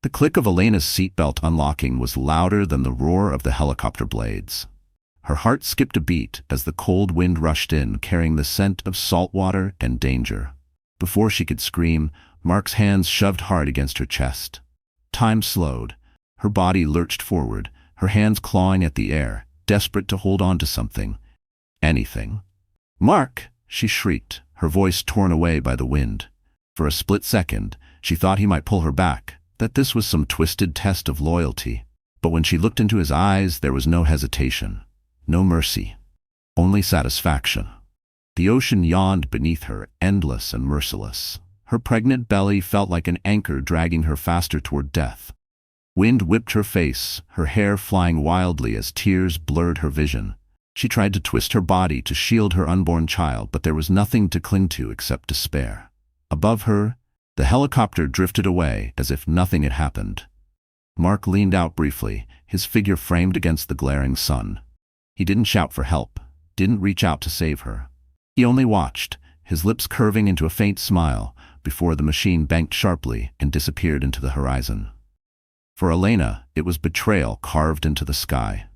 The click of Elena's seatbelt unlocking was louder than the roar of the helicopter blades. Her heart skipped a beat as the cold wind rushed in, carrying the scent of salt water and danger. Before she could scream, Mark's hands shoved hard against her chest. Time slowed. Her body lurched forward, her hands clawing at the air, desperate to hold on to something. Anything. "Mark!" she shrieked, her voice torn away by the wind. For a split second, she thought he might pull her back, that this was some twisted test of loyalty. But when she looked into his eyes, there was no hesitation, no mercy, only satisfaction. The ocean yawned beneath her, endless and merciless. Her pregnant belly felt like an anchor dragging her faster toward death. Wind whipped her face, her hair flying wildly as tears blurred her vision. She tried to twist her body to shield her unborn child, but there was nothing to cling to except despair. Above her, the helicopter drifted away as if nothing had happened. Mark leaned out briefly, his figure framed against the glaring sun. He didn't shout for help, didn't reach out to save her. He only watched, his lips curving into a faint smile, before the machine banked sharply and disappeared into the horizon. For Elena, it was betrayal carved into the sky.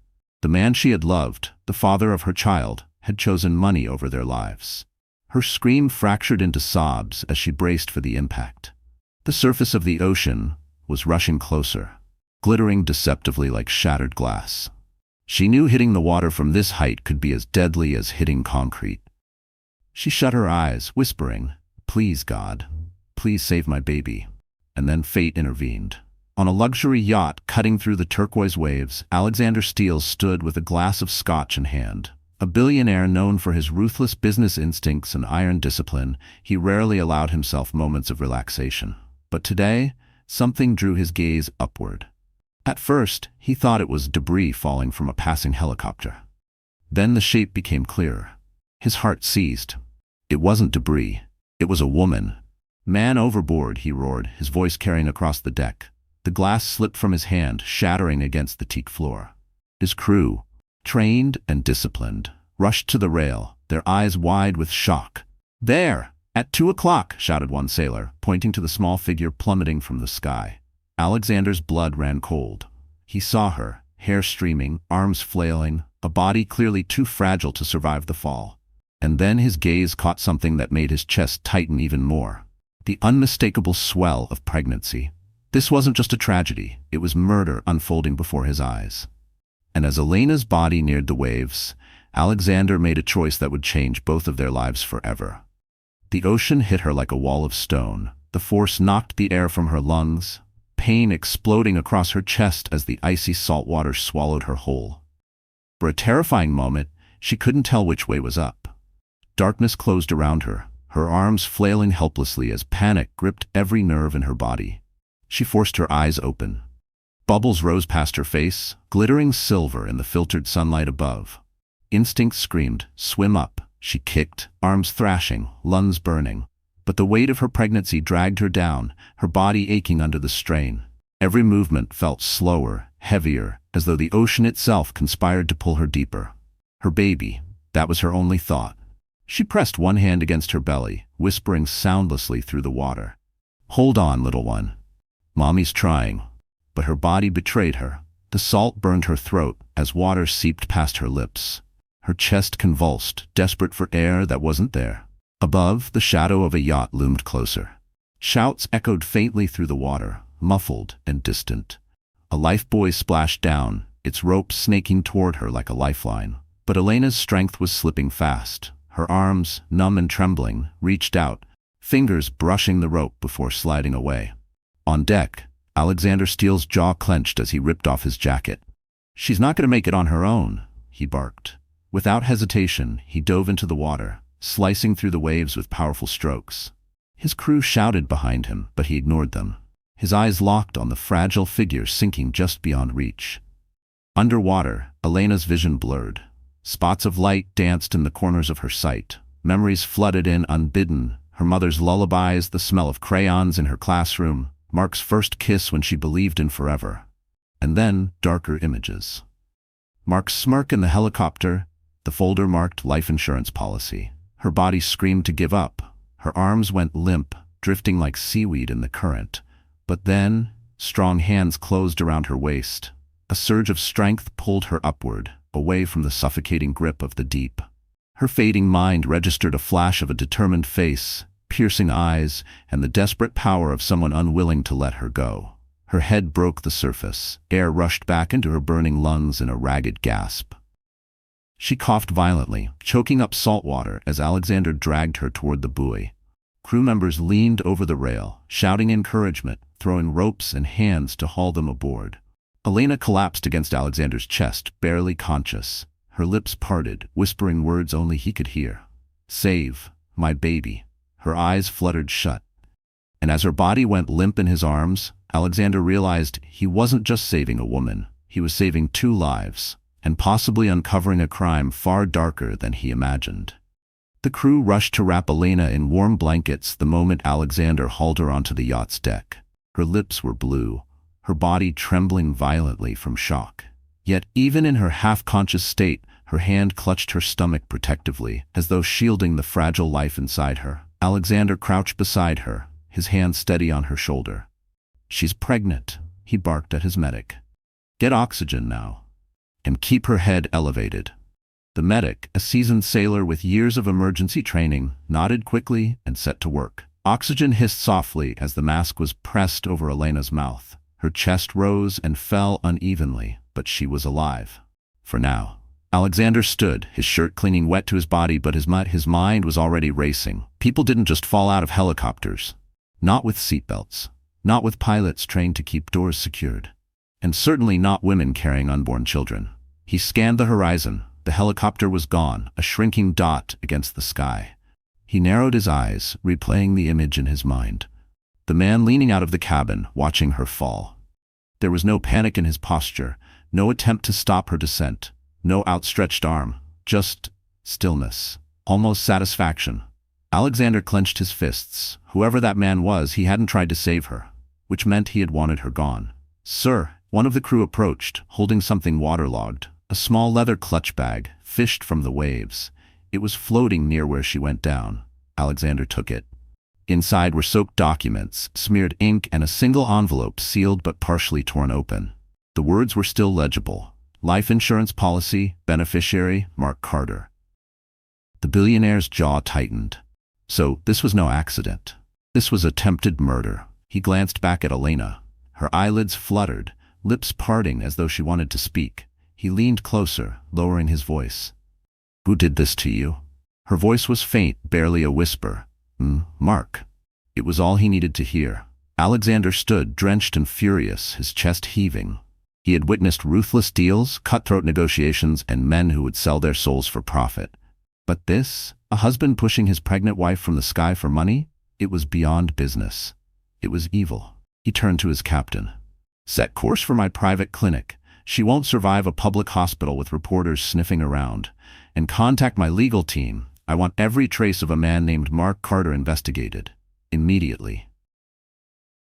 The man she had loved, the father of her child, had chosen money over their lives. Her scream fractured into sobs as she braced for the impact. The surface of the ocean was rushing closer, glittering deceptively like shattered glass. She knew hitting the water from this height could be as deadly as hitting concrete. She shut her eyes, whispering, "Please, God, please save my baby." And then fate intervened. On a luxury yacht cutting through the turquoise waves, Alexander Steele stood with a glass of scotch in hand. A billionaire known for his ruthless business instincts and iron discipline, he rarely allowed himself moments of relaxation. But today, something drew his gaze upward. At first, he thought it was debris falling from a passing helicopter. Then the shape became clearer. His heart seized. It wasn't debris. It was a woman. "Man overboard," he roared, his voice carrying across the deck. The glass slipped from his hand, shattering against the teak floor. His crew, trained and disciplined, rushed to the rail, their eyes wide with shock. "There! At 2 o'clock!" shouted one sailor, pointing to the small figure plummeting from the sky. Alexander's blood ran cold. He saw her, hair streaming, arms flailing, a body clearly too fragile to survive the fall. And then his gaze caught something that made his chest tighten even more. The unmistakable swell of pregnancy. This wasn't just a tragedy, it was murder unfolding before his eyes. And as Elena's body neared the waves, Alexander made a choice that would change both of their lives forever. The ocean hit her like a wall of stone. The force knocked the air from her lungs, pain exploding across her chest as the icy salt water swallowed her whole. For a terrifying moment, she couldn't tell which way was up. Darkness closed around her, her arms flailing helplessly as panic gripped every nerve in her body. She forced her eyes open. Bubbles rose past her face, glittering silver in the filtered sunlight above. Instinct screamed, "Swim up." She kicked, arms thrashing, lungs burning. But the weight of her pregnancy dragged her down, her body aching under the strain. Every movement felt slower, heavier, as though the ocean itself conspired to pull her deeper. Her baby, that was her only thought. She pressed one hand against her belly, whispering soundlessly through the water. "Hold on, little one. Mommy's trying." But her body betrayed her. The salt burned her throat as water seeped past her lips. Her chest convulsed, desperate for air that wasn't there. Above, the shadow of a yacht loomed closer. Shouts echoed faintly through the water, muffled and distant. A lifebuoy splashed down, its rope snaking toward her like a lifeline. But Elena's strength was slipping fast. Her arms, numb and trembling, reached out, fingers brushing the rope before sliding away. On deck, Alexander Steele's jaw clenched as he ripped off his jacket. "She's not going to make it on her own," he barked. Without hesitation, he dove into the water, slicing through the waves with powerful strokes. His crew shouted behind him, but he ignored them. His eyes locked on the fragile figure sinking just beyond reach. Underwater, Elena's vision blurred. Spots of light danced in the corners of her sight. Memories flooded in unbidden, her mother's lullabies, the smell of crayons in her classroom, Mark's first kiss when she believed in forever. And then, darker images. Mark's smirk in the helicopter, the folder marked life insurance policy. Her body screamed to give up. Her arms went limp, drifting like seaweed in the current. But then, Strong hands closed around her waist. A surge of strength pulled her upward, away from the suffocating grip of the deep. Her fading mind registered a flash of a determined face, piercing eyes, and the desperate power of someone unwilling to let her go. Her head broke the surface. Air rushed back into her burning lungs in a ragged gasp. She coughed violently, choking up salt water as Alexander dragged her toward the buoy. Crew members leaned over the rail, shouting encouragement, throwing ropes and hands to haul them aboard. Elena collapsed against Alexander's chest, barely conscious. Her lips parted, whispering words only he could hear. "Save my baby." Her eyes fluttered shut. And as her body went limp in his arms, Alexander realized he wasn't just saving a woman. He was saving 2 lives, and possibly uncovering a crime far darker than he imagined. The crew rushed to wrap Elena in warm blankets the moment Alexander hauled her onto the yacht's deck. Her lips were blue, her body trembling violently from shock. Yet even in her half-conscious state, her hand clutched her stomach protectively, as though shielding the fragile life inside her. Alexander crouched beside her, his hand steady on her shoulder. "She's pregnant," he barked at his medic. "Get oxygen now. And keep her head elevated." The medic, a seasoned sailor with years of emergency training, nodded quickly and set to work. Oxygen hissed softly as the mask was pressed over Elena's mouth. Her chest rose and fell unevenly, but she was alive. For now. Alexander stood, his shirt clinging wet to his body, but his mind was already racing. People didn't just fall out of helicopters. Not with seatbelts. Not with pilots trained to keep doors secured. And certainly not women carrying unborn children. He scanned the horizon. The helicopter was gone, a shrinking dot against the sky. He narrowed his eyes, replaying the image in his mind. The man leaning out of the cabin, watching her fall. There was no panic in his posture, no attempt to stop her descent, no outstretched arm, just stillness, almost satisfaction. Alexander clenched his fists. Whoever that man was, he hadn't tried to save her, which meant he had wanted her gone. "Sir," one of the crew approached, holding something waterlogged, a small leather clutch bag, fished from the waves. It was floating near where she went down. Alexander took it. Inside were soaked documents, smeared ink, and a single envelope sealed but partially torn open. The words were still legible. Life insurance policy, beneficiary, Mark Carter. The billionaire's jaw tightened. So, this was no accident. This was attempted murder. He glanced back at Elena. Her eyelids fluttered, lips parting as though she wanted to speak. He leaned closer, lowering his voice. "Who did this to you?" Her voice was faint, barely a whisper. Mark." It was all he needed to hear. Alexander stood, drenched and furious, his chest heaving. He had witnessed ruthless deals, cutthroat negotiations, and men who would sell their souls for profit. But this, a husband pushing his pregnant wife from the sky for money? It was beyond business. It was evil. He turned to his captain. "Set course for my private clinic. She won't survive a public hospital with reporters sniffing around. And contact my legal team. I want every trace of a man named Mark Carter investigated. Immediately."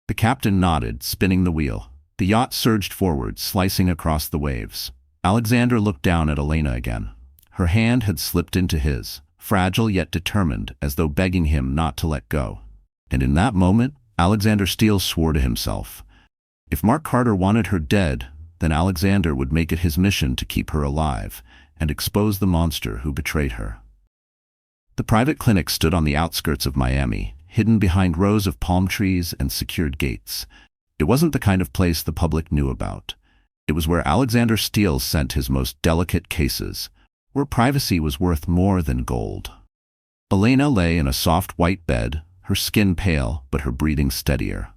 The captain nodded, spinning the wheel. The yacht surged forward, slicing across the waves. Alexander looked down at Elena again. Her hand had slipped into his, fragile yet determined, as though begging him not to let go. And in that moment, Alexander Steele swore to himself. If Mark Carter wanted her dead, then Alexander would make it his mission to keep her alive and expose the monster who betrayed her. The private clinic stood on the outskirts of Miami, hidden behind rows of palm trees and secured gates. It wasn't the kind of place the public knew about. It was where Alexander Steele sent his most delicate cases, where privacy was worth more than gold. Elena lay in a soft white bed, her skin pale but her breathing steadier.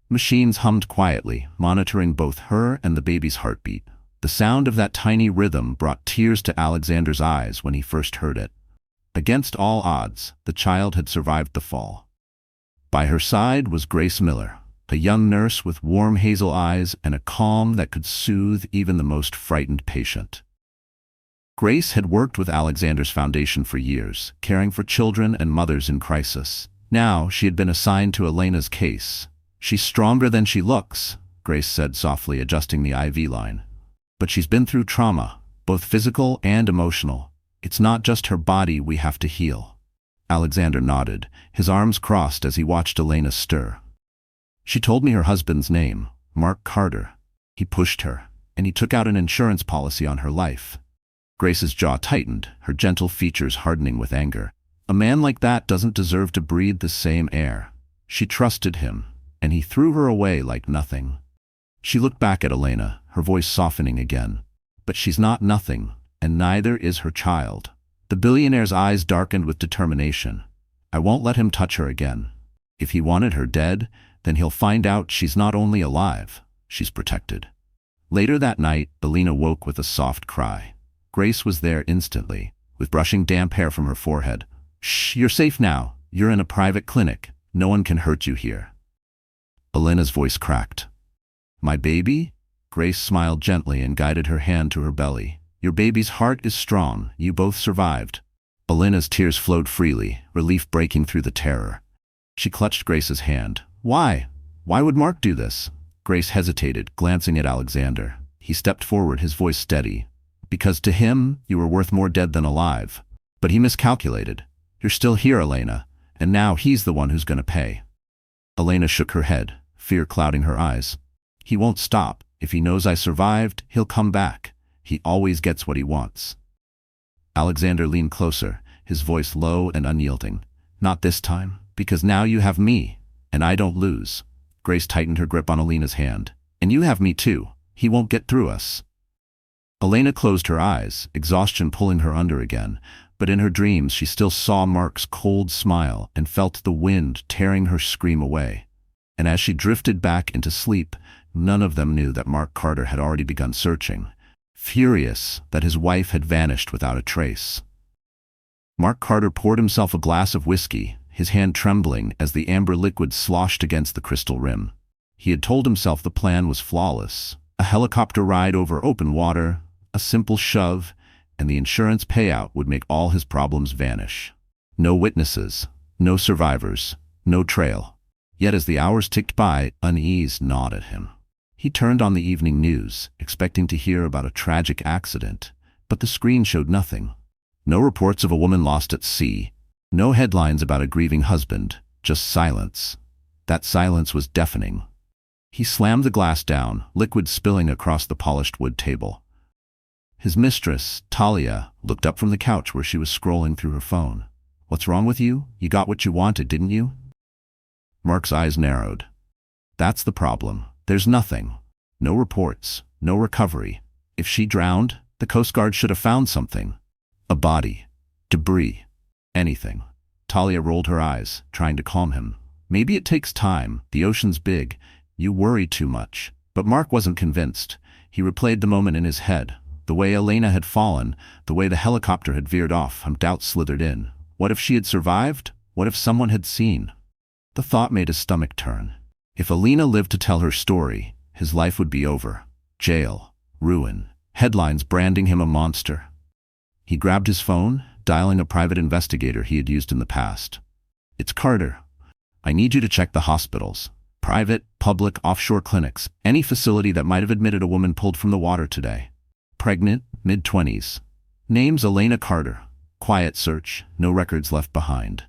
Machines hummed quietly, monitoring both her and the baby's heartbeat. The sound of that tiny rhythm brought tears to Alexander's eyes when he first heard it. Against all odds, the child had survived the fall. By her side was Grace Miller, a young nurse with warm hazel eyes and a calm that could soothe even the most frightened patient. Grace had worked with Alexander's foundation for years, caring for children and mothers in crisis. Now she had been assigned to Elena's case. "She's stronger than she looks," Grace said softly, adjusting the IV line. "But she's been through trauma, both physical and emotional. It's not just her body we have to heal." Alexander nodded, his arms crossed as he watched Elena stir. "She told me her husband's name, Mark Carter. He pushed her, and he took out an insurance policy on her life. Grace's jaw tightened, her gentle features hardening with anger. A man like that doesn't deserve to breathe the same air. She trusted him, and he threw her away like nothing. She looked back at Elena, her voice softening again. But she's not nothing, and neither is her child. The billionaire's eyes darkened with determination. I won't let him touch her again. If he wanted her dead, then he'll find out she's not only alive, she's protected. Later that night, Elena woke with a soft cry. Grace was there instantly, with brushing damp hair from her forehead. Shh, you're safe now. You're in a private clinic. No one can hurt you here. Elena's voice cracked. My baby? Grace smiled gently and guided her hand to her belly. Your baby's heart is strong. You both survived. Elena's tears flowed freely, relief breaking through the terror. She clutched Grace's hand. Why? Why would Mark do this? Grace hesitated, glancing at Alexander. He stepped forward, his voice steady. Because to him, you were worth more dead than alive. But he miscalculated. You're still here, Elena, and now he's the one who's going to pay. Elena shook her head, fear clouding her eyes. He won't stop. If he knows I survived, he'll come back. He always gets what he wants. Alexander leaned closer, his voice low and unyielding. Not this time, because now you have me, and I don't lose. Grace tightened her grip on Elena's hand. And you have me too. He won't get through us. Elena closed her eyes, exhaustion pulling her under again, but in her dreams she still saw Mark's cold smile and felt the wind tearing her scream away. And as she drifted back into sleep, none of them knew that Mark Carter had already begun searching, furious that his wife had vanished without a trace. Mark Carter poured himself a glass of whiskey, his hand trembling as the amber liquid sloshed against the crystal rim. He had told himself the plan was flawless. A helicopter ride over open water, a simple shove, and the insurance payout would make all his problems vanish. No witnesses, no survivors, no trail. Yet as the hours ticked by, unease gnawed at him. He turned on the evening news, expecting to hear about a tragic accident, but the screen showed nothing. No reports of a woman lost at sea, no headlines about a grieving husband, just silence. That silence was deafening. He slammed the glass down, liquid spilling across the polished wood table. His mistress, Talia, looked up from the couch where she was scrolling through her phone. What's wrong with you? You got what you wanted, didn't you? Mark's eyes narrowed. That's the problem. There's nothing. No reports, no recovery. If she drowned, the Coast Guard should have found something. A body, debris, anything. Talia rolled her eyes, trying to calm him. Maybe it takes time. The ocean's big. You worry too much. But Mark wasn't convinced. He replayed the moment in his head. The way Elena had fallen, the way the helicopter had veered off, doubt slithered in. What if she had survived? What if someone had seen? The thought made his stomach turn. If Elena lived to tell her story, his life would be over. Jail, ruin, headlines branding him a monster. He grabbed his phone, dialing a private investigator he had used in the past. It's Carter. I need you to check the hospitals. Private, public, offshore clinics. Any facility that might have admitted a woman pulled from the water today. Pregnant, mid-20s. Name's Elena Carter. Quiet search, no records left behind.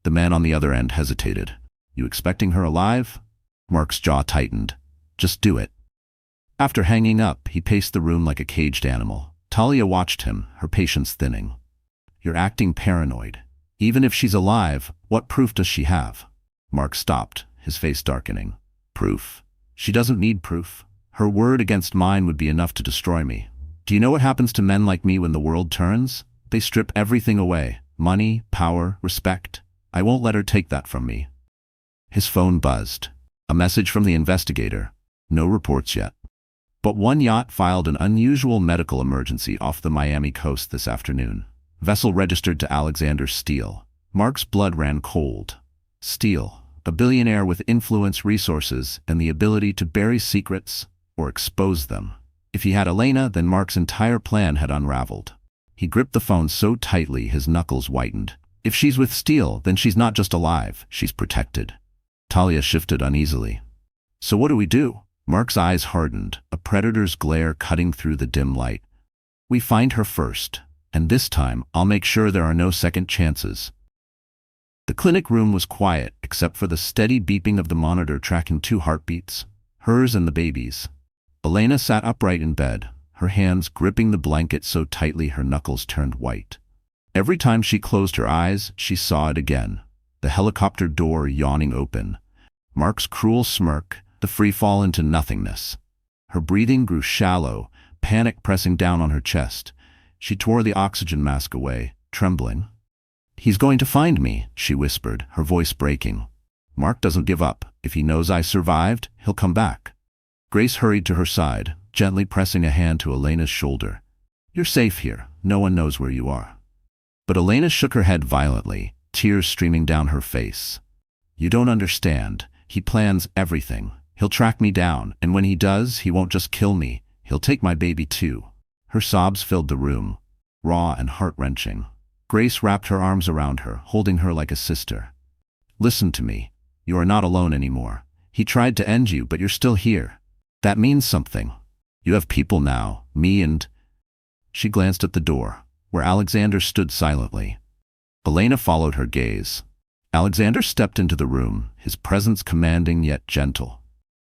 The man on the other end hesitated. You expecting her alive? Mark's jaw tightened. Just do it. After hanging up, he paced the room like a caged animal. Talia watched him, her patience thinning. You're acting paranoid. Even if she's alive, what proof does she have? Mark stopped, his face darkening. Proof? She doesn't need proof. Her word against mine would be enough to destroy me. Do you know what happens to men like me when the world turns? They strip everything away. Money, power, respect. I won't let her take that from me. His phone buzzed. A message from the investigator. No reports yet. But one yacht filed an unusual medical emergency off the Miami coast this afternoon. Vessel registered to Alexander Steele. Mark's blood ran cold. Steele, a billionaire with influence, resources, and the ability to bury secrets or expose them. If he had Elena, then Mark's entire plan had unraveled. He gripped the phone so tightly his knuckles whitened. If she's with Steele, then she's not just alive, she's protected. Talia shifted uneasily. So what do we do? Mark's eyes hardened, a predator's glare cutting through the dim light. We find her first, and this time I'll make sure there are no second chances. The clinic room was quiet, except for the steady beeping of the monitor tracking 2 heartbeats. hers and the baby's. Elena sat upright in bed, her hands gripping the blanket so tightly her knuckles turned white. Every time she closed her eyes, she saw it again. The helicopter door yawning open. Mark's cruel smirk, the free fall into nothingness. Her breathing grew shallow, panic pressing down on her chest. She tore the oxygen mask away, trembling. "He's going to find me," she whispered, her voice breaking. "Mark doesn't give up. If he knows I survived, he'll come back." Grace hurried to her side, gently pressing a hand to Elena's shoulder. "You're safe here. No one knows where you are." But Elena shook her head violently, tears streaming down her face. "You don't understand. He plans everything. He'll track me down, and when he does, he won't just kill me. He'll take my baby too." Her sobs filled the room, raw and heart-wrenching. Grace wrapped her arms around her, holding her like a sister. "Listen to me. You are not alone anymore. He tried to end you, but you're still here. That means something. You have people now, me and—" She glanced at the door, where Alexander stood silently. Elena followed her gaze. Alexander stepped into the room, his presence commanding yet gentle.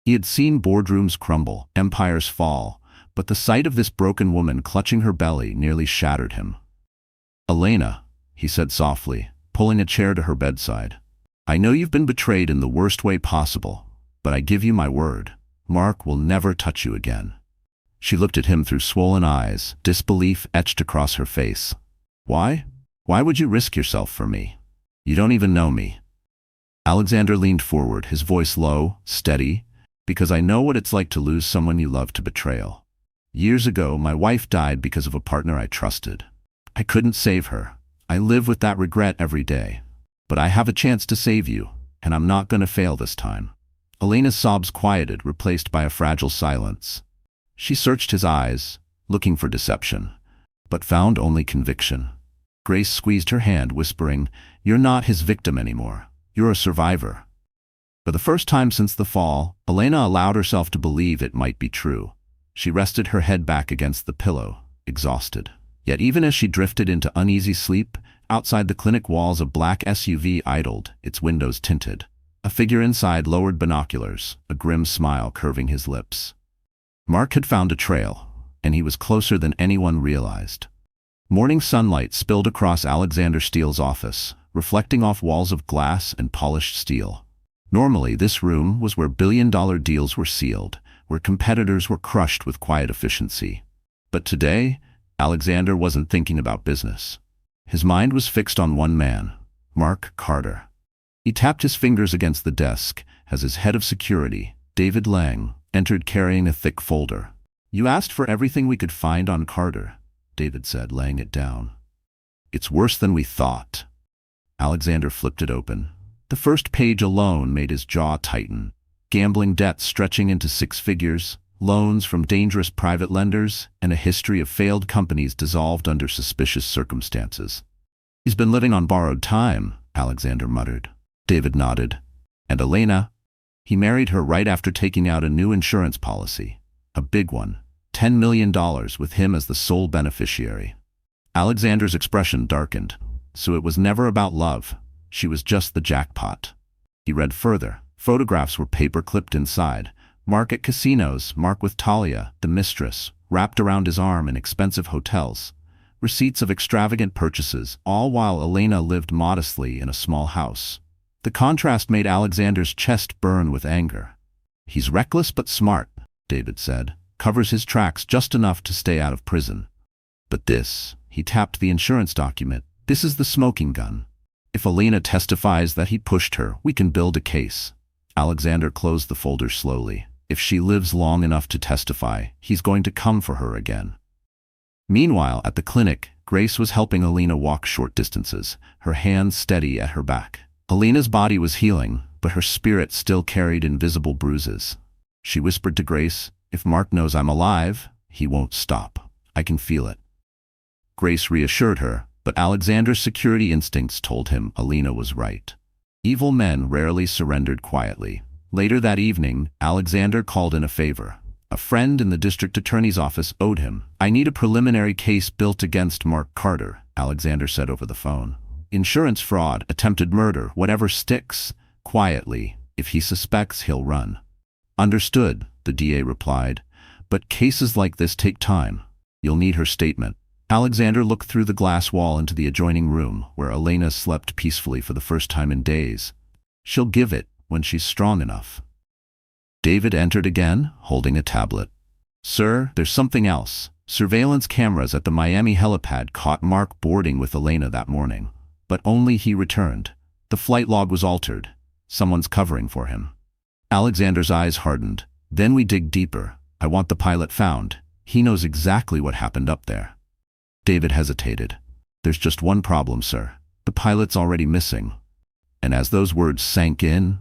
He had seen boardrooms crumble, empires fall, but the sight of this broken woman clutching her belly nearly shattered him. "Elena," he said softly, pulling a chair to her bedside. "I know you've been betrayed in the worst way possible, but I give you my word, Mark will never touch you again." She looked at him through swollen eyes, disbelief etched across her face. "Why? Why would you risk yourself for me? You don't even know me." Alexander leaned forward, his voice low, steady. "Because I know what it's like to lose someone you love to betrayal. Years ago, my wife died because of a partner I trusted. I couldn't save her. I live with that regret every day. But I have a chance to save you, and I'm not going to fail this time." Elena's sobs quieted, replaced by a fragile silence. She searched his eyes, looking for deception, but found only conviction. Grace squeezed her hand, whispering, "You're not his victim anymore. You're a survivor." For the first time since the fall, Elena allowed herself to believe it might be true. She rested her head back against the pillow, exhausted. Yet even as she drifted into uneasy sleep, outside the clinic walls a black SUV idled, its windows tinted. A figure inside lowered binoculars, a grim smile curving his lips. Mark had found a trail, and he was closer than anyone realized. Morning sunlight spilled across Alexander Steele's office, reflecting off walls of glass and polished steel. Normally, this room was where billion-dollar deals were sealed, where competitors were crushed with quiet efficiency. But today, Alexander wasn't thinking about business. His mind was fixed on one man, Mark Carter. He tapped his fingers against the desk as his head of security, David Lang, entered carrying a thick folder. "You asked for everything we could find on Carter," David said, laying it down. "It's worse than we thought." Alexander flipped it open. The first page alone made his jaw tighten. Gambling debts stretching into six figures, loans from dangerous private lenders, and a history of failed companies dissolved under suspicious circumstances. "He's been living on borrowed time," Alexander muttered. David nodded. "And Elena? He married her right after taking out a new insurance policy. A big one. $10 million with him as the sole beneficiary." Alexander's expression darkened. So it was never about love. She was just the jackpot. He read further. Photographs were paper-clipped inside. Mark at casinos, Mark with Talia, the mistress, wrapped around his arm in expensive hotels. Receipts of extravagant purchases, all while Elena lived modestly in a small house. The contrast made Alexander's chest burn with anger. "He's reckless but smart," David said. "Covers his tracks just enough to stay out of prison. But this," he tapped the insurance document, "this is the smoking gun. If Elena testifies that he pushed her, we can build a case." Alexander closed the folder slowly. If she lives long enough to testify, he's going to come for her again. Meanwhile, at the clinic, Grace was helping Elena walk short distances, her hands steady at her back. Elena's body was healing, but her spirit still carried invisible bruises. She whispered to Grace, "If Mark knows I'm alive, he won't stop. I can feel it." Grace reassured her, but Alexander's security instincts told him Elena was right. Evil men rarely surrendered quietly. Later that evening, Alexander called in a favor. A friend in the district attorney's office owed him. "I need a preliminary case built against Mark Carter," Alexander said over the phone. "Insurance fraud, attempted murder, whatever sticks. Quietly. If he suspects, he'll run." Understood, the DA replied. But cases like this take time. You'll need her statement. Alexander looked through the glass wall into the adjoining room, where Elena slept peacefully for the first time in days. She'll give it when she's strong enough. David entered again, holding a tablet. Sir, there's something else. Surveillance cameras at the Miami helipad caught Mark boarding with Elena that morning. But only he returned. The flight log was altered. Someone's covering for him. Alexander's eyes hardened. Then we dig deeper. I want the pilot found. He knows exactly what happened up there. David hesitated. There's just one problem, sir. The pilot's already missing. And as those words sank in,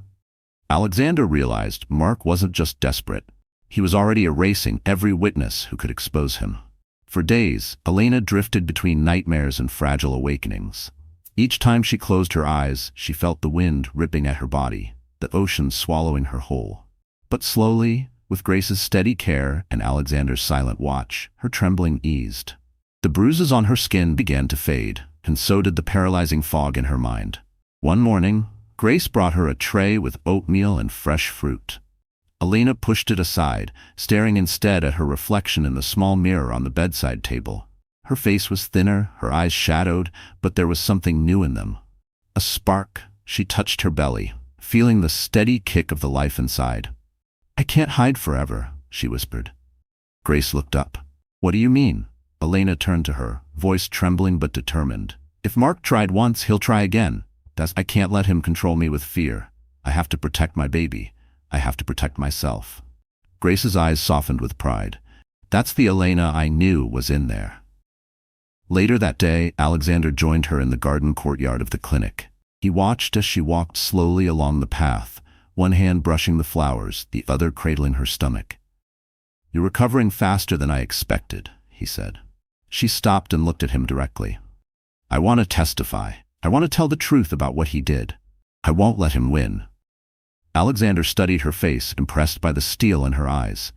Alexander realized Mark wasn't just desperate. He was already erasing every witness who could expose him. For days, Elena drifted between nightmares and fragile awakenings. Each time she closed her eyes, she felt the wind ripping at her body, the ocean swallowing her whole. But slowly, with Grace's steady care and Alexander's silent watch, her trembling eased. The bruises on her skin began to fade, and so did the paralyzing fog in her mind. One morning, Grace brought her a tray with oatmeal and fresh fruit. Elena pushed it aside, staring instead at her reflection in the small mirror on the bedside table. Her face was thinner, her eyes shadowed, but there was something new in them. A spark. She touched her belly, feeling the steady kick of the life inside. I can't hide forever, she whispered. Grace looked up. What do you mean? Elena turned to her, voice trembling but determined. If Mark tried once, he'll try again. I can't let him control me with fear. I have to protect my baby. I have to protect myself. Grace's eyes softened with pride. That's the Elena I knew was in there. Later that day, Alexander joined her in the garden courtyard of the clinic. He watched as she walked slowly along the path, one hand brushing the flowers, the other cradling her stomach. You're recovering faster than I expected, he said. She stopped and looked at him directly. I want to testify. I want to tell the truth about what he did. I won't let him win. Alexander studied her face, impressed by the steel in her eyes.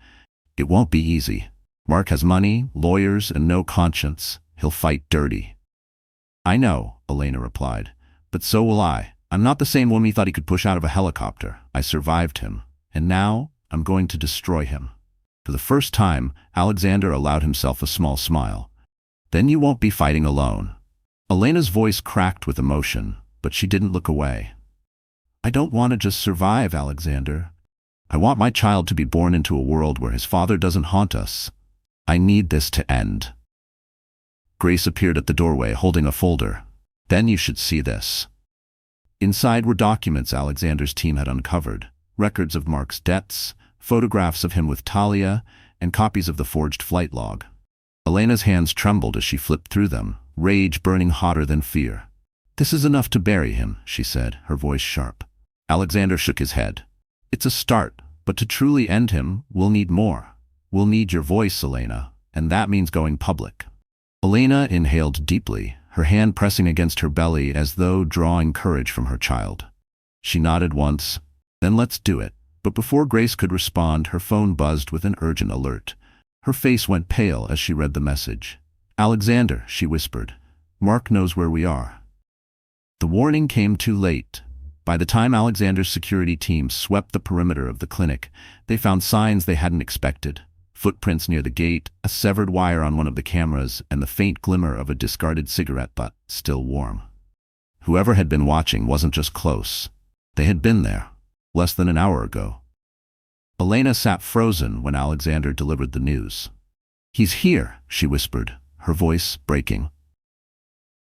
It won't be easy. Mark has money, lawyers, and no conscience. He'll fight dirty. I know, Elena replied, but so will I. I'm not the same woman he thought he could push out of a helicopter. I survived him, and now I'm going to destroy him. For the first time, Alexander allowed himself a small smile. Then you won't be fighting alone. Elena's voice cracked with emotion, but she didn't look away. I don't want to just survive, Alexander. I want my child to be born into a world where his father doesn't haunt us. I need this to end. Grace appeared at the doorway holding a folder. Then you should see this. Inside were documents Alexander's team had uncovered, records of Mark's debts, photographs of him with Talia, and copies of the forged flight log. Elena's hands trembled as she flipped through them, rage burning hotter than fear. This is enough to bury him, she said, her voice sharp. Alexander shook his head. It's a start, but to truly end him, we'll need more. We'll need your voice, Elena, and that means going public. Elena inhaled deeply, her hand pressing against her belly as though drawing courage from her child. She nodded once. Then let's do it. But before Grace could respond, her phone buzzed with an urgent alert. Her face went pale as she read the message. Alexander, she whispered. Mark knows where we are. The warning came too late. By the time Alexander's security team swept the perimeter of the clinic, they found signs they hadn't expected. Footprints near the gate, a severed wire on one of the cameras, and the faint glimmer of a discarded cigarette butt, still warm. Whoever had been watching wasn't just close. They had been there, less than an hour ago. Elena sat frozen when Alexander delivered the news. He's here, she whispered, her voice breaking.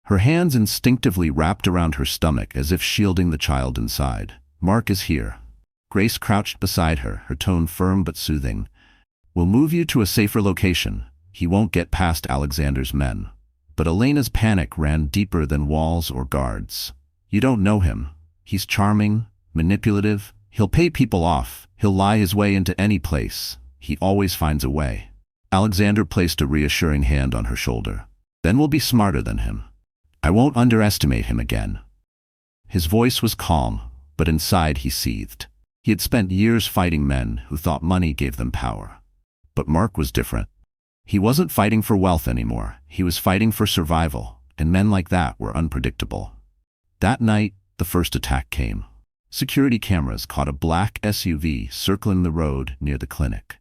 Her hands instinctively wrapped around her stomach as if shielding the child inside. Mark is here. Grace crouched beside her, her tone firm but soothing. We'll move you to a safer location. He won't get past Alexander's men. But Elena's panic ran deeper than walls or guards. You don't know him. He's charming, manipulative. He'll pay people off. He'll lie his way into any place. He always finds a way. Alexander placed a reassuring hand on her shoulder. Then we'll be smarter than him. I won't underestimate him again. His voice was calm, but inside he seethed. He had spent years fighting men who thought money gave them power. But Mark was different. He wasn't fighting for wealth anymore. He was fighting for survival, and men like that were unpredictable. That night, the first attack came. Security cameras caught a black SUV circling the road near the clinic.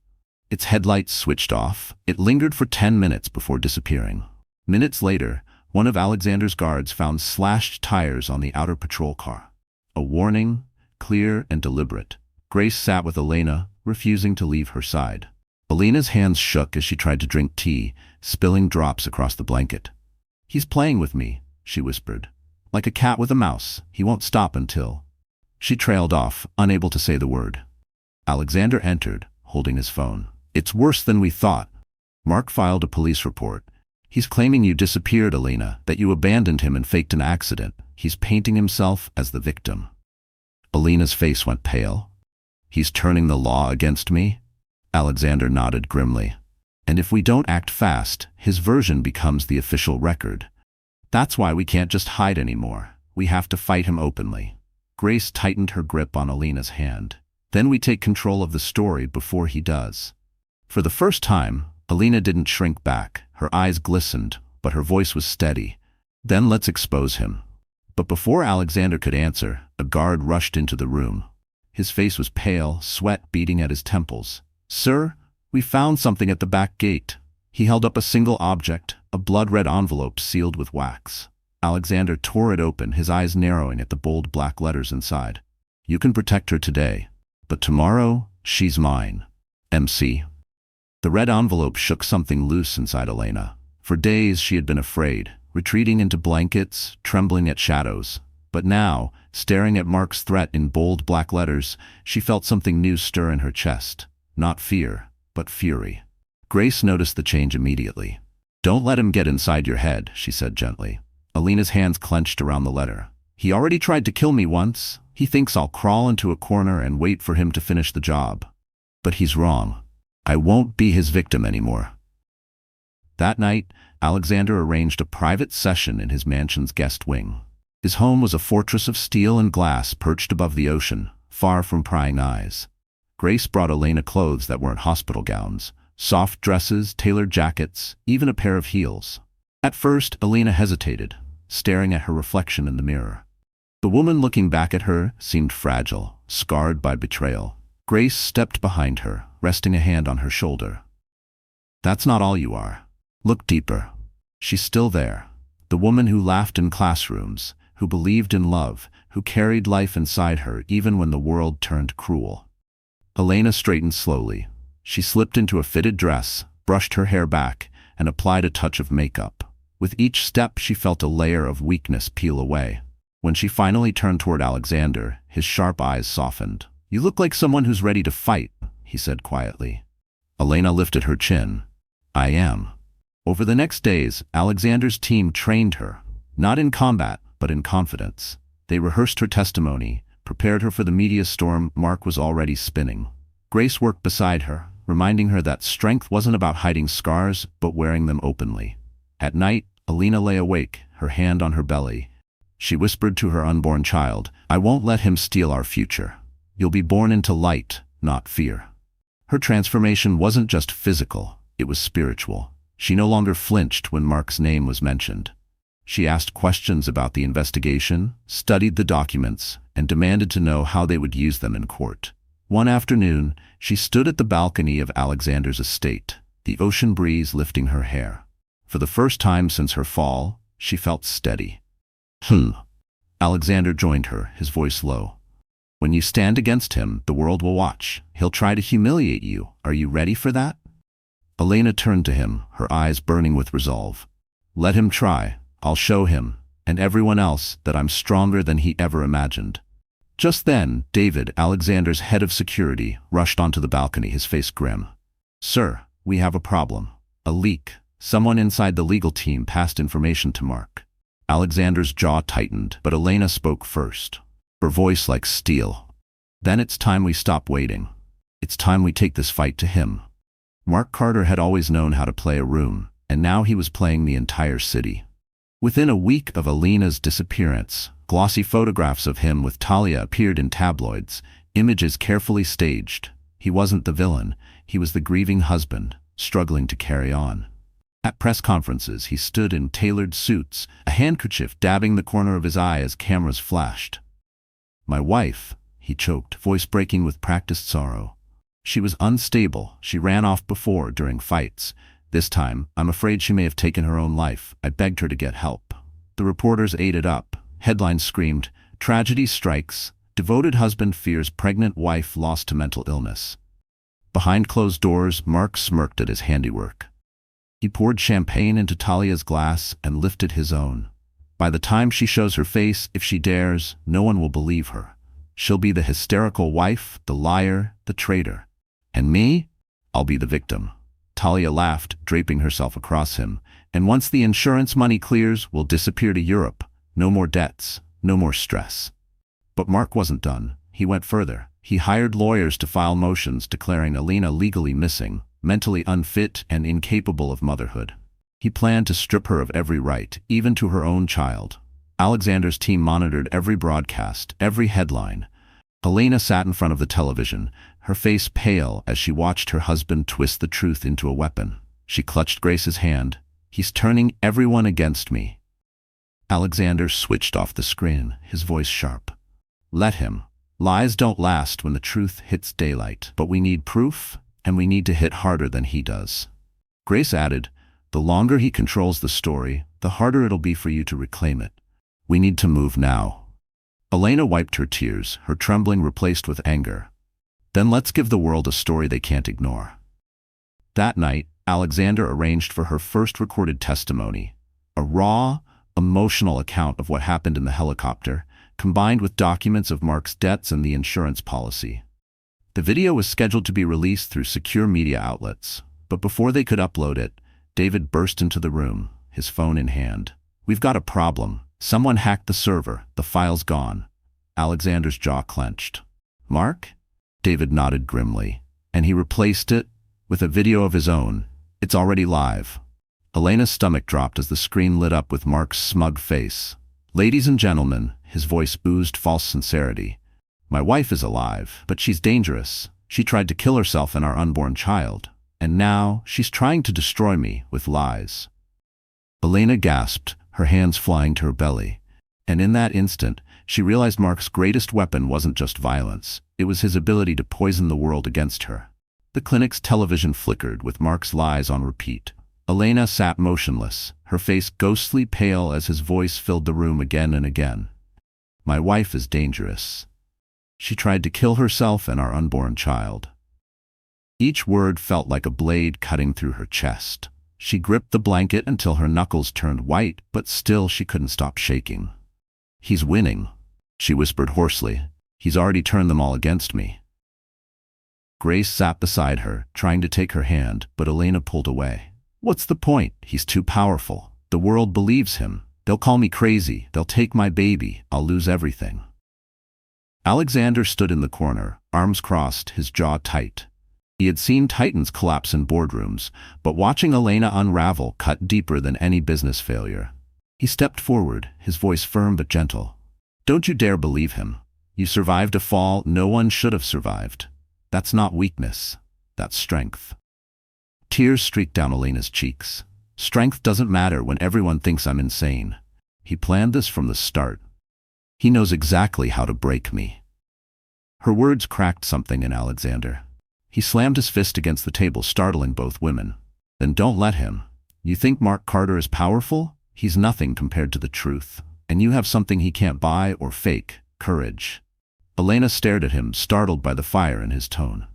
Its headlights switched off. It lingered for 10 minutes before disappearing. Minutes later, one of Alexander's guards found slashed tires on the outer patrol car. A warning, clear and deliberate. Grace sat with Elena, refusing to leave her side. Elena's hands shook as she tried to drink tea, spilling drops across the blanket. "He's playing with me," she whispered. "Like a cat with a mouse. He won't stop until—" She trailed off, unable to say the word. Alexander entered, holding his phone. "It's worse than we thought. Mark filed a police report. He's claiming you disappeared, Elena, that you abandoned him and faked an accident. He's painting himself as the victim." Elena's face went pale. "He's turning the law against me?" Alexander nodded grimly. "And if we don't act fast, his version becomes the official record. That's why we can't just hide anymore. We have to fight him openly." Grace tightened her grip on Elena's hand. "Then we take control of the story before he does." For the first time, Elena didn't shrink back. Her eyes glistened, but her voice was steady. "Then let's expose him." But before Alexander could answer, a guard rushed into the room. His face was pale, sweat beading at his temples. "Sir, we found something at the back gate." He held up a single object, a blood-red envelope sealed with wax. Alexander tore it open, his eyes narrowing at the bold black letters inside. "You can protect her today, but tomorrow, she's mine. MC." The red envelope shook something loose inside Elena. For days she had been afraid, retreating into blankets, trembling at shadows. But now, staring at Mark's threat in bold black letters, she felt something new stir in her chest. Not fear, but fury. Grace noticed the change immediately. "Don't let him get inside your head," she said gently. Elena's hands clenched around the letter. "He already tried to kill me once. He thinks I'll crawl into a corner and wait for him to finish the job. But he's wrong. I won't be his victim anymore." That night, Alexander arranged a private session in his mansion's guest wing. His home was a fortress of steel and glass perched above the ocean, far from prying eyes. Grace brought Elena clothes that weren't hospital gowns, soft dresses, tailored jackets, even a pair of heels. At first, Elena hesitated, staring at her reflection in the mirror. The woman looking back at her seemed fragile, scarred by betrayal. Grace stepped behind her, resting a hand on her shoulder. "That's not all you are. Look deeper. She's still there. The woman who laughed in classrooms, who believed in love, who carried life inside her even when the world turned cruel." Elena straightened slowly. She slipped into a fitted dress, brushed her hair back, and applied a touch of makeup. With each step she felt a layer of weakness peel away. When she finally turned toward Alexander, his sharp eyes softened. "You look like someone who's ready to fight," he said quietly. Elena lifted her chin. "I am." Over the next days, Alexander's team trained her, not in combat, but in confidence. They rehearsed her testimony, prepared her for the media storm Mark was already spinning. Grace worked beside her, reminding her that strength wasn't about hiding scars, but wearing them openly. At night, Elena lay awake, her hand on her belly. She whispered to her unborn child, "I won't let him steal our future. You'll be born into light, not fear." Her transformation wasn't just physical, it was spiritual. She no longer flinched when Mark's name was mentioned. She asked questions about the investigation, studied the documents, and demanded to know how they would use them in court. One afternoon, she stood at the balcony of Alexander's estate, the ocean breeze lifting her hair. For the first time since her fall, she felt steady. Alexander joined her, his voice low. "When you stand against him, the world will watch. He'll try to humiliate you. Are you ready for that?" Elena turned to him, her eyes burning with resolve. "Let him try. I'll show him, and everyone else, that I'm stronger than he ever imagined." Just then, David, Alexander's head of security, rushed onto the balcony, his face grim. "Sir, we have a problem. A leak. Someone inside the legal team passed information to Mark." Alexander's jaw tightened, but Elena spoke first, her voice like steel. "Then it's time we stop waiting. It's time we take this fight to him." Mark Carter had always known how to play a room, and now he was playing the entire city. Within a week of Elena's disappearance, glossy photographs of him with Talia appeared in tabloids, images carefully staged. He wasn't the villain, he was the grieving husband, struggling to carry on. At press conferences, he stood in tailored suits, a handkerchief dabbing the corner of his eye as cameras flashed. "My wife," he choked, voice breaking with practiced sorrow. She was unstable. She ran off before during fights. This time, I'm afraid she may have taken her own life. I begged her to get help. The reporters ate it up. Headlines screamed, "Tragedy strikes. Devoted husband fears pregnant wife lost to mental illness." Behind closed doors, Mark smirked at his handiwork. He poured champagne into Talia's glass and lifted his own. By the time she shows her face, if she dares, no one will believe her. She'll be the hysterical wife, the liar, the traitor. And me? I'll be the victim. Talia laughed, draping herself across him. And once the insurance money clears, we'll disappear to Europe. No more debts, no more stress. But Mark wasn't done. He went further. He hired lawyers to file motions declaring Elena legally missing, mentally unfit and incapable of motherhood. He planned to strip her of every right, even to her own child. Alexander's team monitored every broadcast, every headline. Elena sat in front of the television, her face pale as she watched her husband twist the truth into a weapon. She clutched Grace's hand. "He's turning everyone against me." Alexander switched off the screen, his voice sharp. "Let him. Lies don't last when the truth hits daylight. But we need proof, and we need to hit harder than he does." Grace added, "The longer he controls the story, the harder it'll be for you to reclaim it. We need to move now." Elena wiped her tears, her trembling replaced with anger. "Then let's give the world a story they can't ignore." That night, Alexander arranged for her first recorded testimony, a raw, emotional account of what happened in the helicopter, combined with documents of Mark's debts and the insurance policy. The video was scheduled to be released through secure media outlets, but before they could upload it, David burst into the room, his phone in hand. "We've got a problem. Someone hacked the server. The file's gone." Alexander's jaw clenched. "Mark?" David nodded grimly, and he replaced it with a video of his own. "It's already live." Elena's stomach dropped as the screen lit up with Mark's smug face. "Ladies and gentlemen," his voice oozed false sincerity, "my wife is alive, but she's dangerous. She tried to kill herself and our unborn child, and now she's trying to destroy me with lies." Elena gasped, her hands flying to her belly. And in that instant, she realized Mark's greatest weapon wasn't just violence, it was his ability to poison the world against her. The clinic's television flickered with Mark's lies on repeat. Elena sat motionless, her face ghostly pale as his voice filled the room again and again. "My wife is dangerous. She tried to kill herself and our unborn child." Each word felt like a blade cutting through her chest. She gripped the blanket until her knuckles turned white, but still she couldn't stop shaking. "He's winning," she whispered hoarsely. "He's already turned them all against me." Grace sat beside her, trying to take her hand, but Elena pulled away. "What's the point? He's too powerful. The world believes him. They'll call me crazy. They'll take my baby. I'll lose everything." Alexander stood in the corner, arms crossed, his jaw tight. He had seen titans collapse in boardrooms, but watching Elena unravel cut deeper than any business failure. He stepped forward, his voice firm but gentle. "Don't you dare believe him. You survived a fall no one should have survived. That's not weakness. That's strength." Tears streaked down Elena's cheeks. "Strength doesn't matter when everyone thinks I'm insane. He planned this from the start. He knows exactly how to break me." Her words cracked something in Alexander. He slammed his fist against the table, startling both women. "Then don't let him. You think Mark Carter is powerful? He's nothing compared to the truth. And you have something he can't buy or fake: courage." Elena stared at him, startled by the fire in his tone.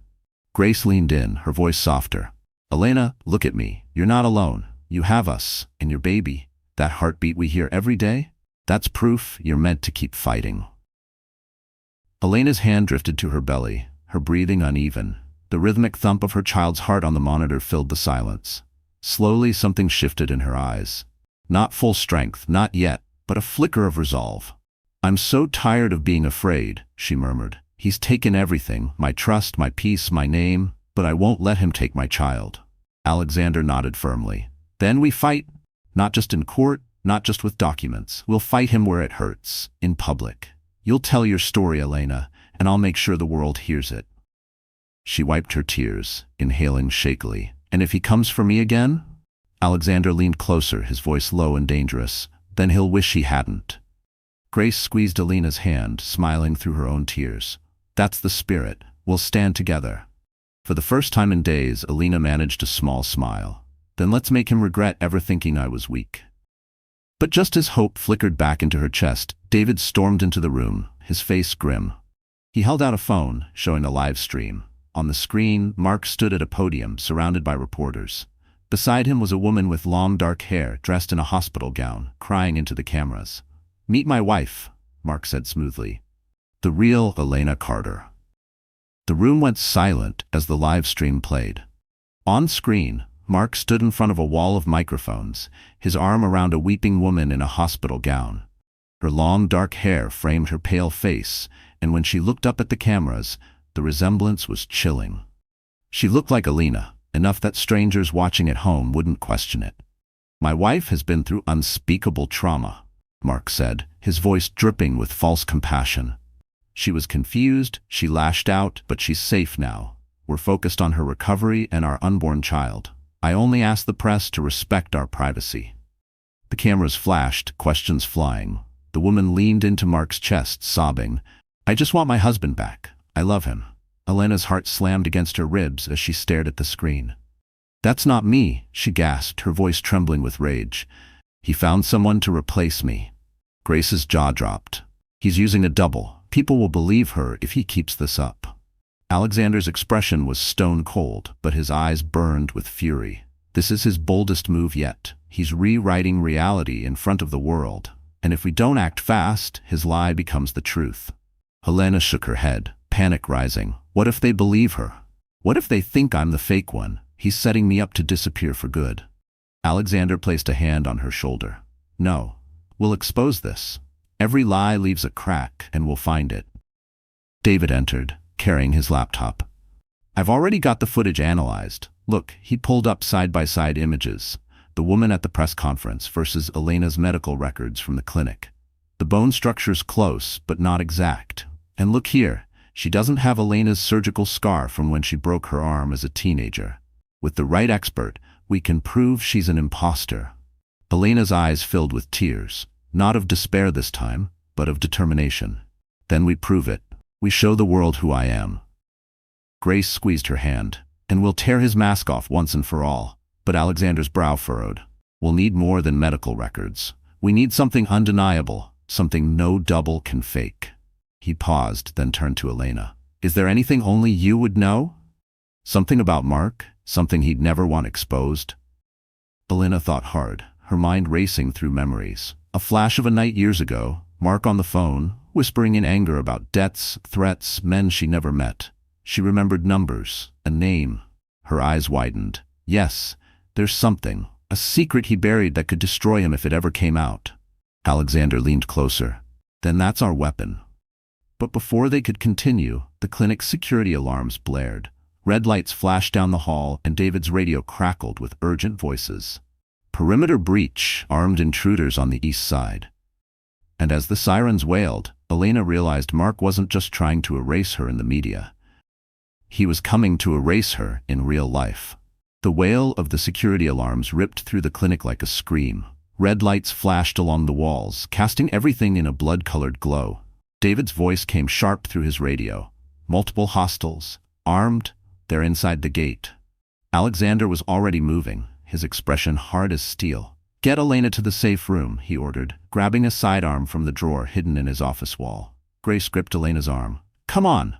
Grace leaned in, her voice softer. "Elena, look at me. You're not alone. You have us, and your baby. That heartbeat we hear every day? That's proof you're meant to keep fighting." Elena's hand drifted to her belly, her breathing uneven. The rhythmic thump of her child's heart on the monitor filled the silence. Slowly, something shifted in her eyes. Not full strength, not yet, but a flicker of resolve. "I'm so tired of being afraid," she murmured. "He's taken everything, my trust, my peace, my name, but I won't let him take my child." Alexander nodded firmly. "Then we fight. Not just in court, not just with documents. We'll fight him where it hurts, in public. You'll tell your story, Elena, and I'll make sure the world hears it." She wiped her tears, inhaling shakily. "And if he comes for me again?" Alexander leaned closer, his voice low and dangerous. "Then he'll wish he hadn't." Grace squeezed Elena's hand, smiling through her own tears. That's the spirit. We'll stand together. For the first time in days, Elena managed a small smile. Then let's make him regret ever thinking I was weak. But just as hope flickered back into her chest, David stormed into the room, his face grim. He held out a phone, showing a live stream. On the screen, Mark stood at a podium, surrounded by reporters. Beside him was a woman with long dark hair, dressed in a hospital gown, crying into the cameras. "Meet my wife," Mark said smoothly. "The real Elena Carter." The room went silent as the live stream played. On screen, Mark stood in front of a wall of microphones, his arm around a weeping woman in a hospital gown. Her long dark hair framed her pale face, and when she looked up at the cameras, the resemblance was chilling. She looked like Elena, enough that strangers watching at home wouldn't question it. "My wife has been through unspeakable trauma," Mark said, his voice dripping with false compassion. "She was confused, she lashed out, but she's safe now. We're focused on her recovery and our unborn child. I only ask the press to respect our privacy." The cameras flashed, questions flying. The woman leaned into Mark's chest, sobbing, "I just want my husband back. I love him." Elena's heart slammed against her ribs as she stared at the screen. "That's not me," she gasped, her voice trembling with rage. "He found someone to replace me." Grace's jaw dropped. "He's using a double. People will believe her if he keeps this up." Alexander's expression was stone cold, but his eyes burned with fury. This is his boldest move yet. He's rewriting reality in front of the world. And if we don't act fast, his lie becomes the truth. Elena shook her head, panic rising. What if they believe her? What if they think I'm the fake one? He's setting me up to disappear for good. Alexander placed a hand on her shoulder. "No. We'll expose this. Every lie leaves a crack, and we'll find it." David entered, carrying his laptop. "I've already got the footage analyzed. Look," he pulled up side-by-side images. The woman at the press conference versus Elena's medical records from the clinic. The bone structure's close, but not exact. And look here, she doesn't have Elena's surgical scar from when she broke her arm as a teenager. With the right expert, we can prove she's an imposter. Elena's eyes filled with tears. Not of despair this time, but of determination. "Then we prove it. We show the world who I am." Grace squeezed her hand. "And we'll tear his mask off once and for all." But Alexander's brow furrowed. "We'll need more than medical records. We need something undeniable, something no double can fake." He paused, then turned to Elena. "Is there anything only you would know? Something about Mark? Something he'd never want exposed?" Elena thought hard, her mind racing through memories. A flash of a night years ago, Mark on the phone, whispering in anger about debts, threats, men she never met. She remembered numbers, a name. Her eyes widened. Yes, there's something, a secret he buried that could destroy him if it ever came out. Alexander leaned closer. "Then that's our weapon." But before they could continue, the clinic's security alarms blared. Red lights flashed down the hall, and David's radio crackled with urgent voices. "Perimeter breach, armed intruders on the east side." And as the sirens wailed, Elena realized Mark wasn't just trying to erase her in the media. He was coming to erase her in real life. The wail of the security alarms ripped through the clinic like a scream. Red lights flashed along the walls, casting everything in a blood-colored glow. David's voice came sharp through his radio. "Multiple hostiles, armed, they're inside the gate." Alexander was already moving, his expression hard as steel. "Get Elena to the safe room," he ordered, grabbing a sidearm from the drawer hidden in his office wall. Grace gripped Elena's arm. "Come on!"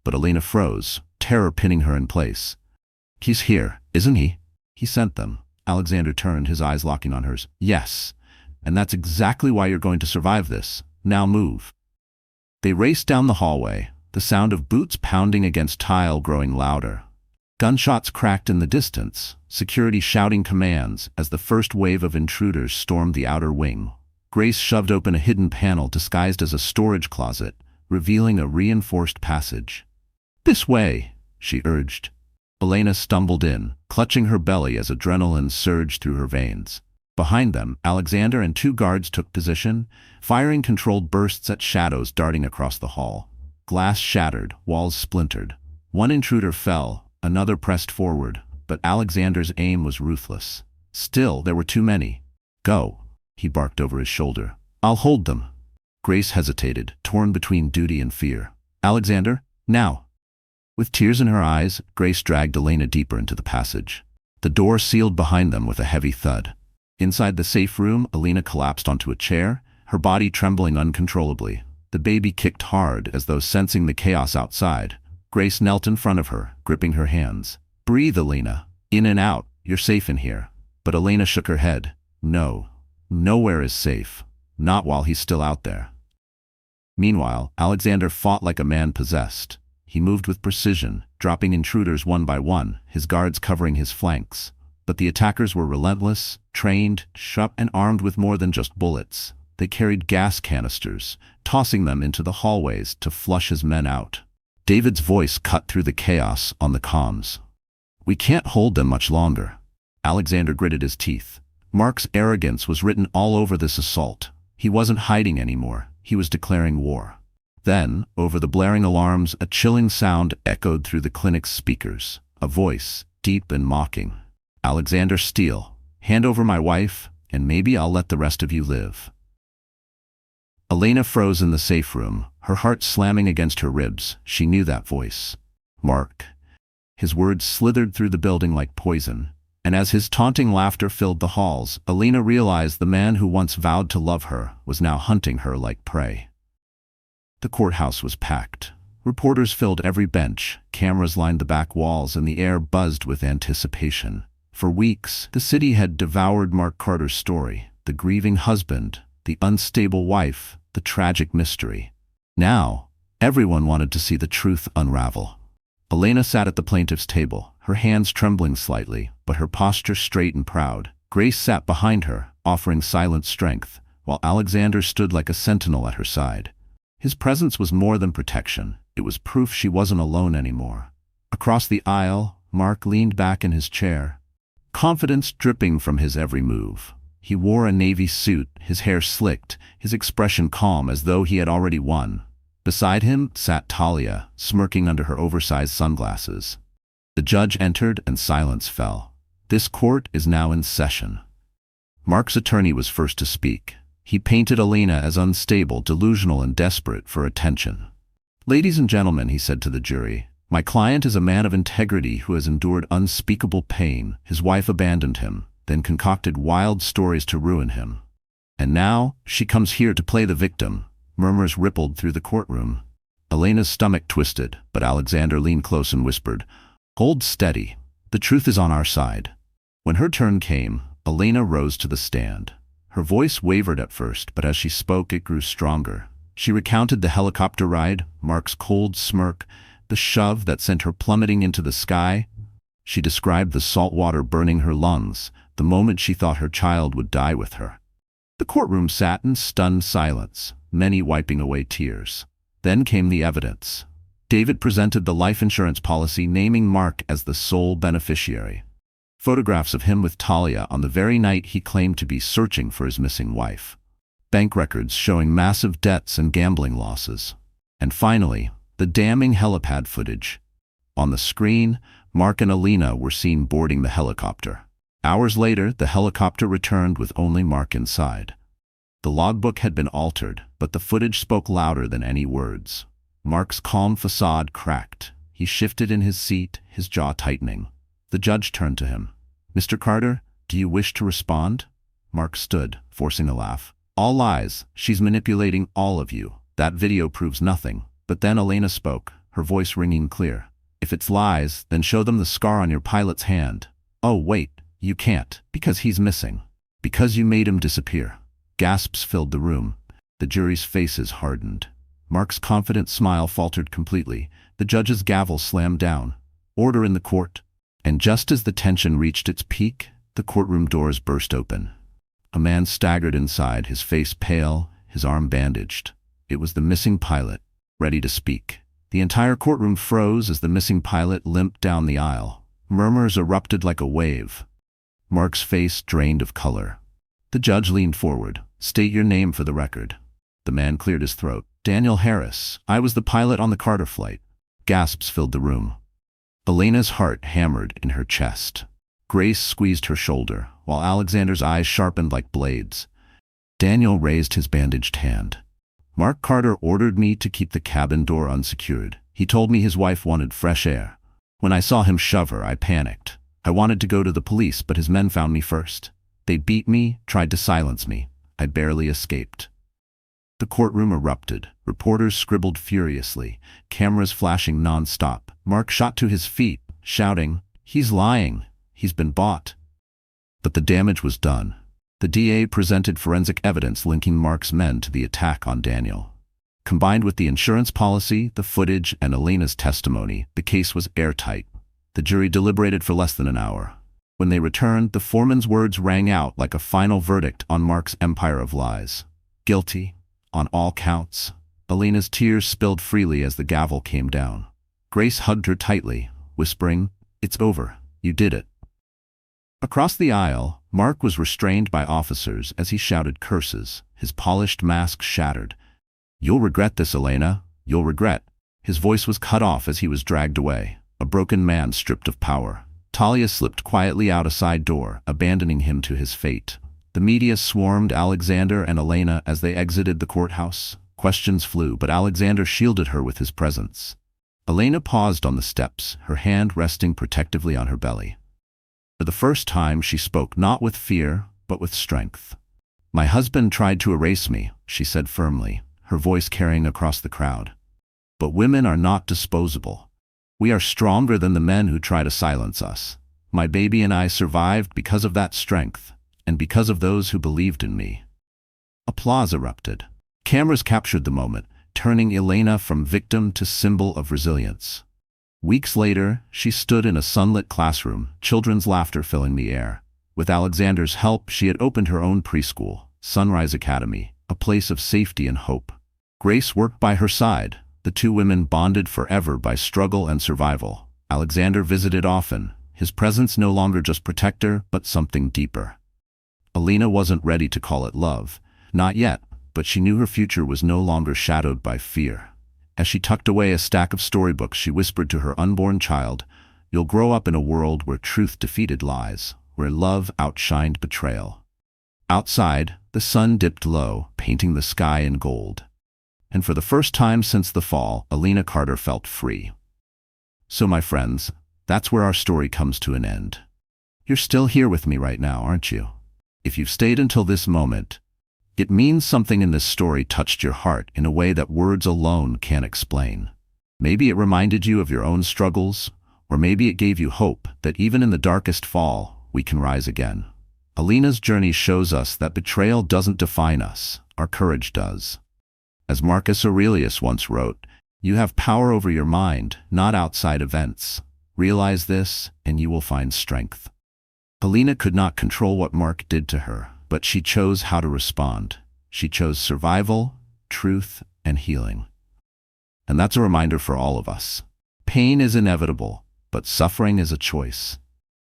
But Elena froze, terror pinning her in place. "He's here, isn't he?" "He sent them." Alexander turned, his eyes locking on hers. "Yes, and that's exactly why you're going to survive this. Now move." They raced down the hallway, the sound of boots pounding against tile growing louder. Gunshots cracked in the distance, security shouting commands as the first wave of intruders stormed the outer wing. Grace shoved open a hidden panel disguised as a storage closet, revealing a reinforced passage. "This way," she urged. Elena stumbled in, clutching her belly as adrenaline surged through her veins. Behind them, Alexander and two guards took position, firing controlled bursts at shadows darting across the hall. Glass shattered, walls splintered. One intruder fell, another pressed forward, but Alexander's aim was ruthless. Still, there were too many. "Go," he barked over his shoulder. "I'll hold them." Grace hesitated, torn between duty and fear. "Alexander, Now." With tears in her eyes, Grace dragged Elena deeper into the passage. The door sealed behind them with a heavy thud. Inside the safe room, Elena collapsed onto a chair, her body trembling uncontrollably. The baby kicked hard as though sensing the chaos outside. Grace knelt in front of her, gripping her hands. "Breathe, Elena. In and out. You're safe in here." But Elena shook her head. "No. Nowhere is safe. Not while he's still out there." Meanwhile, Alexander fought like a man possessed. He moved with precision, dropping intruders one by one, his guards covering his flanks. But the attackers were relentless, trained, sharp, and armed with more than just bullets. They carried gas canisters, tossing them into the hallways to flush his men out. David's voice cut through the chaos on the comms. "We can't hold them much longer." Alexander gritted his teeth. Mark's arrogance was written all over this assault. He wasn't hiding anymore. He was declaring war. Then, over the blaring alarms, a chilling sound echoed through the clinic's speakers. A voice, deep and mocking. "Alexander Steele, hand over my wife, and maybe I'll let the rest of you live." Elena froze in the safe room, her heart slamming against her ribs. She knew that voice. Mark. His words slithered through the building like poison. And as his taunting laughter filled the halls, Elena realized the man who once vowed to love her was now hunting her like prey. The courthouse was packed. Reporters filled every bench, cameras lined the back walls, and the air buzzed with anticipation. For weeks, the city had devoured Mark Carter's story, the grieving husband, the unstable wife, the tragic mystery. Now, everyone wanted to see the truth unravel. Elena sat at the plaintiff's table, her hands trembling slightly, but her posture straight and proud. Grace sat behind her, offering silent strength, while Alexander stood like a sentinel at her side. His presence was more than protection. It was proof she wasn't alone anymore. Across the aisle, Mark leaned back in his chair, confidence dripping from his every move. He wore a navy suit, his hair slicked, his expression calm as though he had already won. Beside him sat Talia, smirking under her oversized sunglasses. The judge entered and silence fell. This court is now in session. Mark's attorney was first to speak. He painted Elena as unstable, delusional, and desperate for attention. "Ladies and gentlemen," he said to the jury, "my client is a man of integrity who has endured unspeakable pain. His wife abandoned him, then concocted wild stories to ruin him. And now, she comes here to play the victim." Murmurs rippled through the courtroom. Elena's stomach twisted, but Alexander leaned close and whispered, "Hold steady. The truth is on our side." When her turn came, Elena rose to the stand. Her voice wavered at first, but as she spoke it grew stronger. She recounted the helicopter ride, Mark's cold smirk, the shove that sent her plummeting into the sky. She described the salt water burning her lungs, the moment she thought her child would die with her. The courtroom sat in stunned silence, many wiping away tears. Then came the evidence. David presented the life insurance policy, naming Mark as the sole beneficiary. Photographs of him with Talia on the very night he claimed to be searching for his missing wife. Bank records showing massive debts and gambling losses. And finally, the damning helipad footage. On the screen, Mark and Elena were seen boarding the helicopter. Hours later, the helicopter returned with only Mark inside. The logbook had been altered, but the footage spoke louder than any words. Mark's calm facade cracked. He shifted in his seat, his jaw tightening. The judge turned to him. "Mr. Carter, do you wish to respond?" Mark stood, forcing a laugh. "All lies. She's manipulating all of you. That video proves nothing." But then Elena spoke, her voice ringing clear. "If it's lies, then show them the scar on your pilot's hand." "Oh, wait, you can't, because he's missing. Because you made him disappear." Gasps filled the room. The jury's faces hardened. Mark's confident smile faltered completely. The judge's gavel slammed down. "Order in the court." And just as the tension reached its peak, the courtroom doors burst open. A man staggered inside, his face pale, his arm bandaged. It was the missing pilot, ready to speak. The entire courtroom froze as the missing pilot limped down the aisle. Murmurs erupted like a wave. Mark's face drained of color. The judge leaned forward. "State your name for the record." The man cleared his throat. "Daniel Harris. I was the pilot on the Carter flight." Gasps filled the room. Elena's heart hammered in her chest. Grace squeezed her shoulder, while Alexander's eyes sharpened like blades. Daniel raised his bandaged hand. "Mark Carter ordered me to keep the cabin door unsecured. He told me his wife wanted fresh air. When I saw him shove her, I panicked. I wanted to go to the police, but his men found me first. They beat me, tried to silence me. I barely escaped. The courtroom erupted. Reporters scribbled furiously, cameras flashing non-stop. Mark shot to his feet, shouting, "He's lying. He's been bought." But the damage was done. The DA presented forensic evidence linking Mark's men to the attack on Daniel. Combined with the insurance policy, the footage, and Elena's testimony, the case was airtight. The jury deliberated for less than an hour. When they returned, the foreman's words rang out like a final verdict on Mark's empire of lies. Guilty, on all counts. Elena's tears spilled freely as the gavel came down. Grace hugged her tightly, whispering, "It's over. You did it." Across the aisle, Mark was restrained by officers as he shouted curses, his polished mask shattered. "You'll regret this, Elena. You'll regret." His voice was cut off as he was dragged away, a broken man stripped of power. Talia slipped quietly out a side door, abandoning him to his fate. The media swarmed Alexander and Elena as they exited the courthouse. Questions flew, but Alexander shielded her with his presence. Elena paused on the steps, her hand resting protectively on her belly. For the first time, she spoke not with fear, but with strength. "My husband tried to erase me," she said firmly, her voice carrying across the crowd. "But women are not disposable. We are stronger than the men who try to silence us. My baby and I survived because of that strength, and because of those who believed in me." Applause erupted. Cameras captured the moment, turning Elena from victim to symbol of resilience. Weeks later, she stood in a sunlit classroom, children's laughter filling the air. With Alexander's help, she had opened her own preschool, Sunrise Academy, a place of safety and hope. Grace worked by her side. The two women bonded forever by struggle and survival. Alexander visited often, his presence no longer just protector, but something deeper. Elena wasn't ready to call it love. Not yet, but she knew her future was no longer shadowed by fear. As she tucked away a stack of storybooks, she whispered to her unborn child, "You'll grow up in a world where truth defeated lies, where love outshined betrayal." Outside, the sun dipped low, painting the sky in gold. And for the first time since the fall, Elena Carter felt free. So my friends, that's where our story comes to an end. You're still here with me right now, aren't you? If you've stayed until this moment, it means something in this story touched your heart in a way that words alone can't explain. Maybe it reminded you of your own struggles, or maybe it gave you hope that even in the darkest fall, we can rise again. Elena's journey shows us that betrayal doesn't define us, our courage does. As Marcus Aurelius once wrote, "You have power over your mind, not outside events. Realize this, and you will find strength." Elena could not control what Mark did to her, but she chose how to respond. She chose survival, truth, and healing. And that's a reminder for all of us. Pain is inevitable, but suffering is a choice.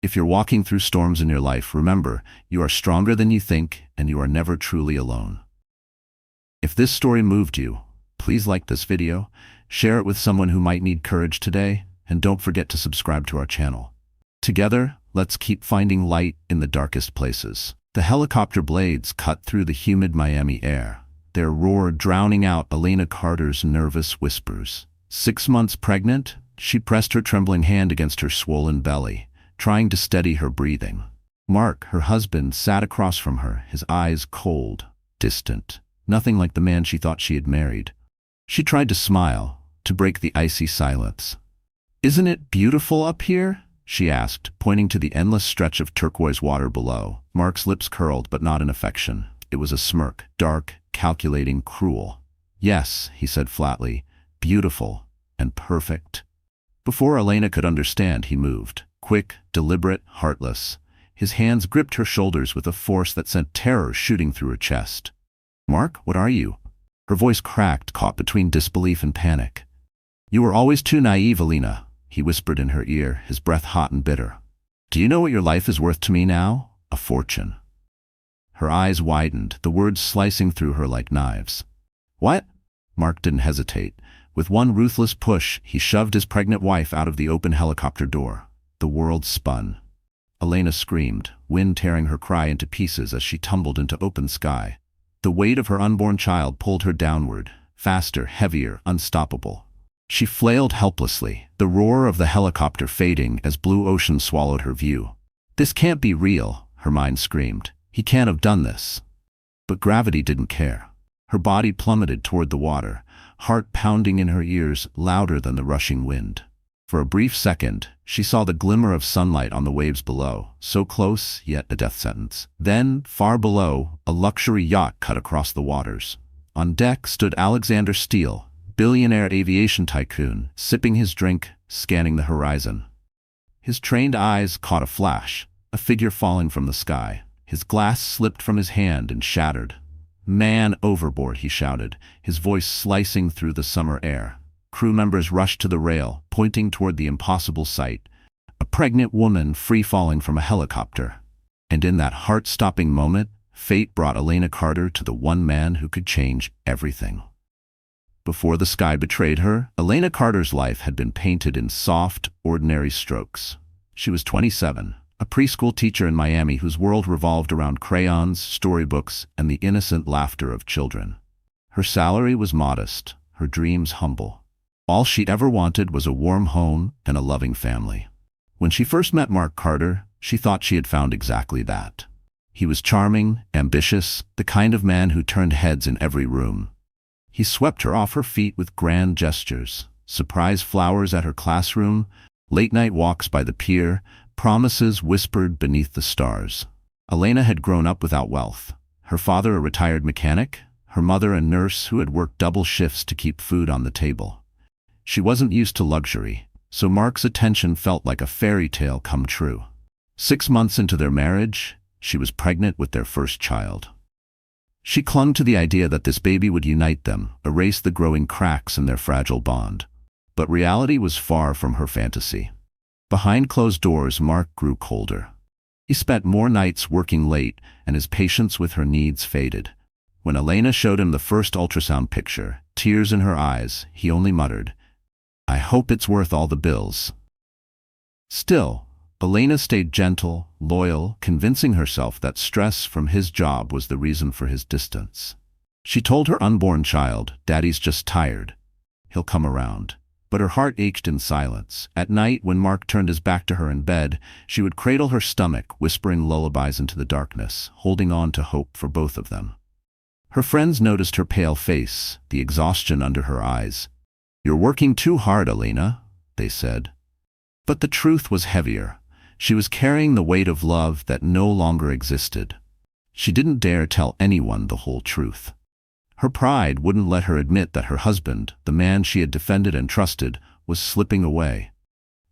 If you're walking through storms in your life, remember, you are stronger than you think, and you are never truly alone. If this story moved you, please like this video, share it with someone who might need courage today, and don't forget to subscribe to our channel. Together, let's keep finding light in the darkest places. The helicopter blades cut through the humid Miami air, their roar drowning out Elena Carter's nervous whispers. 6 months pregnant, she pressed her trembling hand against her swollen belly, trying to steady her breathing. Mark, her husband, sat across from her, his eyes cold, distant, nothing like the man she thought she had married. She tried to smile, to break the icy silence. "Isn't it beautiful up here?" she asked, pointing to the endless stretch of turquoise water below. Mark's lips curled, but not in affection. It was a smirk, dark, calculating, cruel. "Yes," he said flatly, "beautiful and perfect." Before Elena could understand, he moved. Quick, deliberate, heartless. His hands gripped her shoulders with a force that sent terror shooting through her chest. "Mark, what are you?" Her voice cracked, caught between disbelief and panic. "You were always too naive, Elena," he whispered in her ear, his breath hot and bitter. "Do you know what your life is worth to me now? A fortune." Her eyes widened, the words slicing through her like knives. "What?" Mark didn't hesitate. With one ruthless push, he shoved his pregnant wife out of the open helicopter door. The world spun. Elena screamed, wind tearing her cry into pieces as she tumbled into open sky. The weight of her unborn child pulled her downward, faster, heavier, unstoppable. She flailed helplessly, the roar of the helicopter fading as blue ocean swallowed her view. "This can't be real," her mind screamed. "He can't have done this." But gravity didn't care. Her body plummeted toward the water, heart pounding in her ears louder than the rushing wind. For a brief second, she saw the glimmer of sunlight on the waves below, so close, yet a death sentence. Then, far below, a luxury yacht cut across the waters. On deck stood Alexander Steele, billionaire aviation tycoon, sipping his drink, scanning the horizon. His trained eyes caught a flash, a figure falling from the sky. His glass slipped from his hand and shattered. "Man overboard," he shouted, his voice slicing through the summer air. Crew members rushed to the rail, pointing toward the impossible sight, a pregnant woman free-falling from a helicopter. And in that heart-stopping moment, fate brought Elena Carter to the one man who could change everything. Before the sky betrayed her, Elena Carter's life had been painted in soft, ordinary strokes. She was 27, a preschool teacher in Miami whose world revolved around crayons, storybooks, and the innocent laughter of children. Her salary was modest, her dreams humble. All she ever wanted was a warm home and a loving family. When she first met Mark Carter, she thought she had found exactly that. He was charming, ambitious, the kind of man who turned heads in every room. He swept her off her feet with grand gestures, surprise flowers at her classroom, late-night walks by the pier, promises whispered beneath the stars. Elena had grown up without wealth. Her father a retired mechanic, her mother a nurse who had worked double shifts to keep food on the table. She wasn't used to luxury, so Mark's attention felt like a fairy tale come true. 6 months into their marriage, she was pregnant with their first child. She clung to the idea that this baby would unite them, erase the growing cracks in their fragile bond. But reality was far from her fantasy. Behind closed doors, Mark grew colder. He spent more nights working late, and his patience with her needs faded. When Elena showed him the first ultrasound picture, tears in her eyes, he only muttered, "I hope it's worth all the bills." Still, Elena stayed gentle, loyal, convincing herself that stress from his job was the reason for his distance. She told her unborn child, "Daddy's just tired. He'll come around." But her heart ached in silence. At night, when Mark turned his back to her in bed, she would cradle her stomach, whispering lullabies into the darkness, holding on to hope for both of them. Her friends noticed her pale face, the exhaustion under her eyes. "You're working too hard, Elena," they said. But the truth was heavier. She was carrying the weight of love that no longer existed. She didn't dare tell anyone the whole truth. Her pride wouldn't let her admit that her husband, the man she had defended and trusted, was slipping away.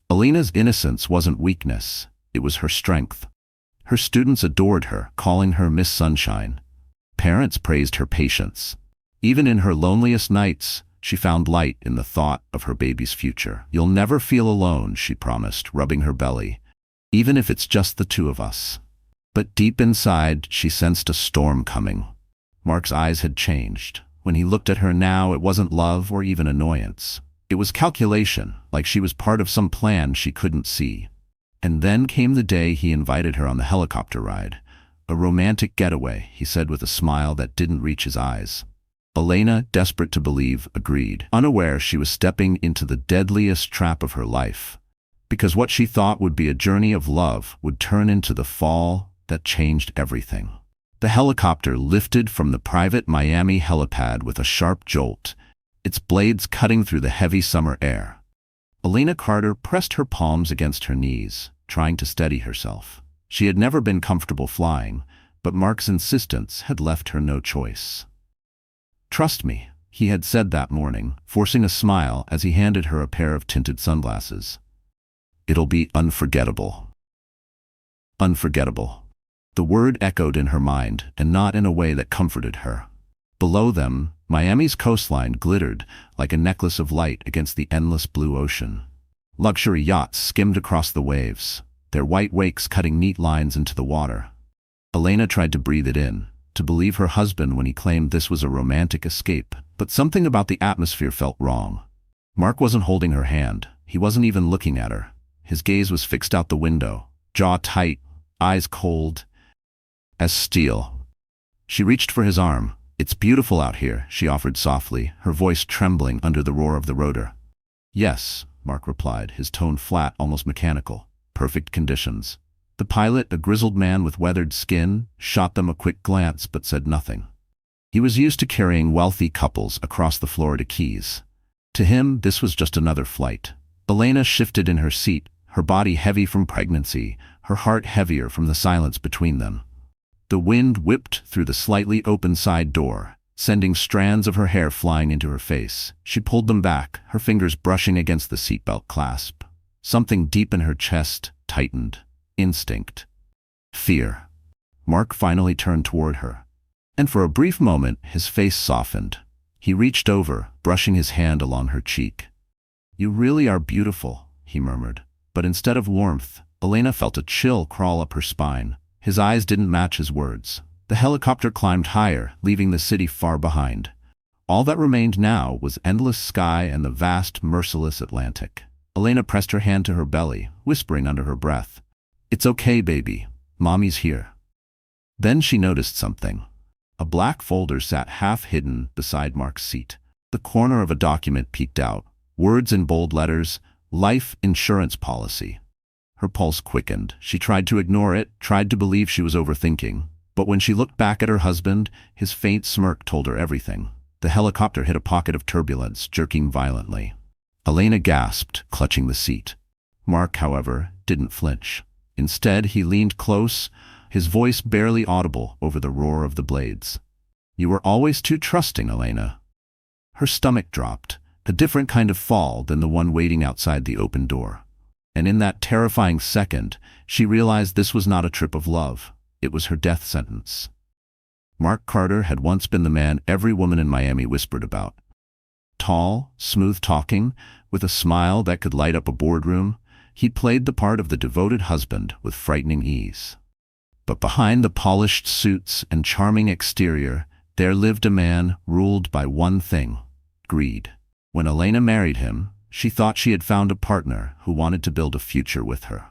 Elena's innocence wasn't weakness, it was her strength. Her students adored her, calling her Miss Sunshine. Parents praised her patience. Even in her loneliest nights, she found light in the thought of her baby's future. "You'll never feel alone," she promised, rubbing her belly, "even if it's just the two of us." But deep inside, she sensed a storm coming. Mark's eyes had changed. When he looked at her now, it wasn't love or even annoyance. It was calculation, like she was part of some plan she couldn't see. And then came the day he invited her on the helicopter ride. "A romantic getaway," he said with a smile that didn't reach his eyes. Elena, desperate to believe, agreed, unaware she was stepping into the deadliest trap of her life. Because what she thought would be a journey of love would turn into the fall that changed everything. The helicopter lifted from the private Miami helipad with a sharp jolt, its blades cutting through the heavy summer air. Elena Carter pressed her palms against her knees, trying to steady herself. She had never been comfortable flying, but Mark's insistence had left her no choice. "Trust me," he had said that morning, forcing a smile as he handed her a pair of tinted sunglasses. "It'll be unforgettable." Unforgettable. The word echoed in her mind, and not in a way that comforted her. Below them, Miami's coastline glittered like a necklace of light against the endless blue ocean. Luxury yachts skimmed across the waves, their white wakes cutting neat lines into the water. Elena tried to breathe it in, to believe her husband when he claimed this was a romantic escape, but something about the atmosphere felt wrong. Mark wasn't holding her hand. He wasn't even looking at her. His gaze was fixed out the window, jaw tight, eyes cold as steel. She reached for his arm. "It's beautiful out here," she offered softly, her voice trembling under the roar of the rotor. Yes, Mark replied, his tone flat, almost mechanical. Perfect conditions. The pilot, a grizzled man with weathered skin, shot them a quick glance but said nothing. He was used to carrying wealthy couples across the Florida Keys. To him, this was just another flight. Elena shifted in her seat, her body heavy from pregnancy, her heart heavier from the silence between them. The wind whipped through the slightly open side door, sending strands of her hair flying into her face. She pulled them back, her fingers brushing against the seatbelt clasp. Something deep in her chest tightened. Instinct. Fear. Mark finally turned toward her. And for a brief moment, his face softened. He reached over, brushing his hand along her cheek. "You really are beautiful," he murmured. But instead of warmth, Elena felt a chill crawl up her spine. His eyes didn't match his words. The helicopter climbed higher, leaving the city far behind. All that remained now was endless sky and the vast, merciless Atlantic. Elena pressed her hand to her belly, whispering under her breath, "It's okay, baby. Mommy's here." Then she noticed something. A black folder sat half-hidden beside Mark's seat. The corner of a document peeked out. Words in bold letters, "Life Insurance Policy." Her pulse quickened. She tried to ignore it, tried to believe she was overthinking. But when she looked back at her husband, his faint smirk told her everything. The helicopter hit a pocket of turbulence, jerking violently. Elena gasped, clutching the seat. Mark, however, didn't flinch. Instead, he leaned close, his voice barely audible over the roar of the blades. "You were always too trusting, Elena." Her stomach dropped, a different kind of fall than the one waiting outside the open door. And in that terrifying second, she realized this was not a trip of love. It was her death sentence. Mark Carter had once been the man every woman in Miami whispered about. Tall, smooth-talking, with a smile that could light up a boardroom, he played the part of the devoted husband with frightening ease. But behind the polished suits and charming exterior, there lived a man ruled by one thing: greed. When Elena married him, she thought she had found a partner who wanted to build a future with her.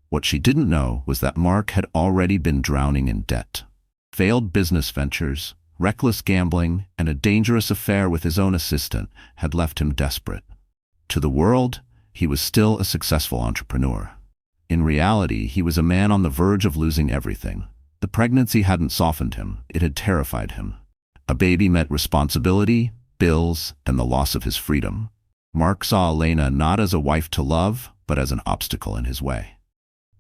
What she didn't know was that Mark had already been drowning in debt. Failed business ventures, reckless gambling, and a dangerous affair with his own assistant had left him desperate. To the world, he was still a successful entrepreneur. In reality, he was a man on the verge of losing everything. The pregnancy hadn't softened him, it had terrified him. A baby meant responsibility, bills, and the loss of his freedom. Mark saw Elena not as a wife to love, but as an obstacle in his way.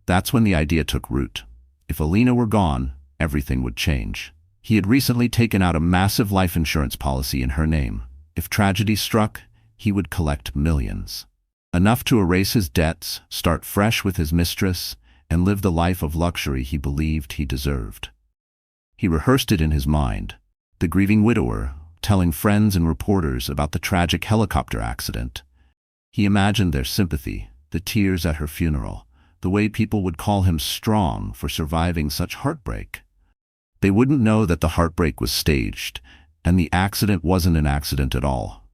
That's when the idea took root. If Elena were gone, everything would change. He had recently taken out a massive life insurance policy in her name. If tragedy struck, he would collect millions. Enough to erase his debts, start fresh with his mistress, and live the life of luxury he believed he deserved. He rehearsed it in his mind. The grieving widower, telling friends and reporters about the tragic helicopter accident. He imagined their sympathy, the tears at her funeral, the way people would call him strong for surviving such heartbreak. They wouldn't know that the heartbreak was staged, and the accident wasn't an accident at all.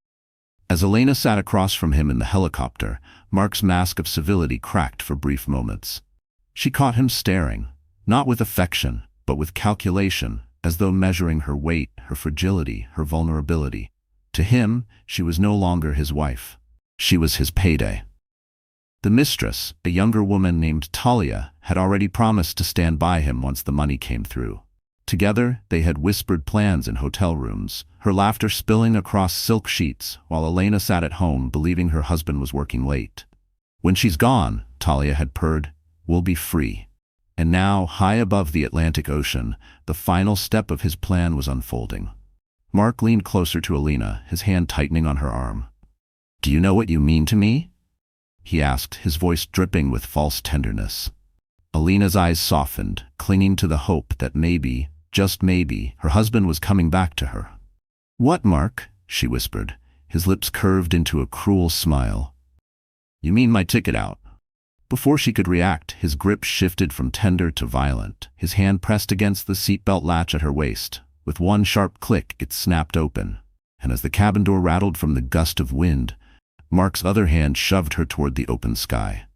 As Elena sat across from him in the helicopter, Mark's mask of civility cracked for brief moments. She caught him staring, not with affection, but with calculation, as though measuring her weight, her fragility, her vulnerability. To him, she was no longer his wife. She was his payday. The mistress, a younger woman named Talia, had already promised to stand by him once the money came through. Together, they had whispered plans in hotel rooms, her laughter spilling across silk sheets, while Elena sat at home believing her husband was working late. "When she's gone," Talia had purred, "we'll be free." And now, high above the Atlantic Ocean, the final step of his plan was unfolding. Mark leaned closer to Elena, his hand tightening on her arm. "Do you know what you mean to me?" he asked, his voice dripping with false tenderness. Elena's eyes softened, clinging to the hope that maybe, just maybe, her husband was coming back to her. "What, Mark?" she whispered, his lips curved into a cruel smile. "You mean my ticket out?" Before she could react, his grip shifted from tender to violent. His hand pressed against the seatbelt latch at her waist. With one sharp click, it snapped open. And as the cabin door rattled from the gust of wind, Mark's other hand shoved her toward the open sky.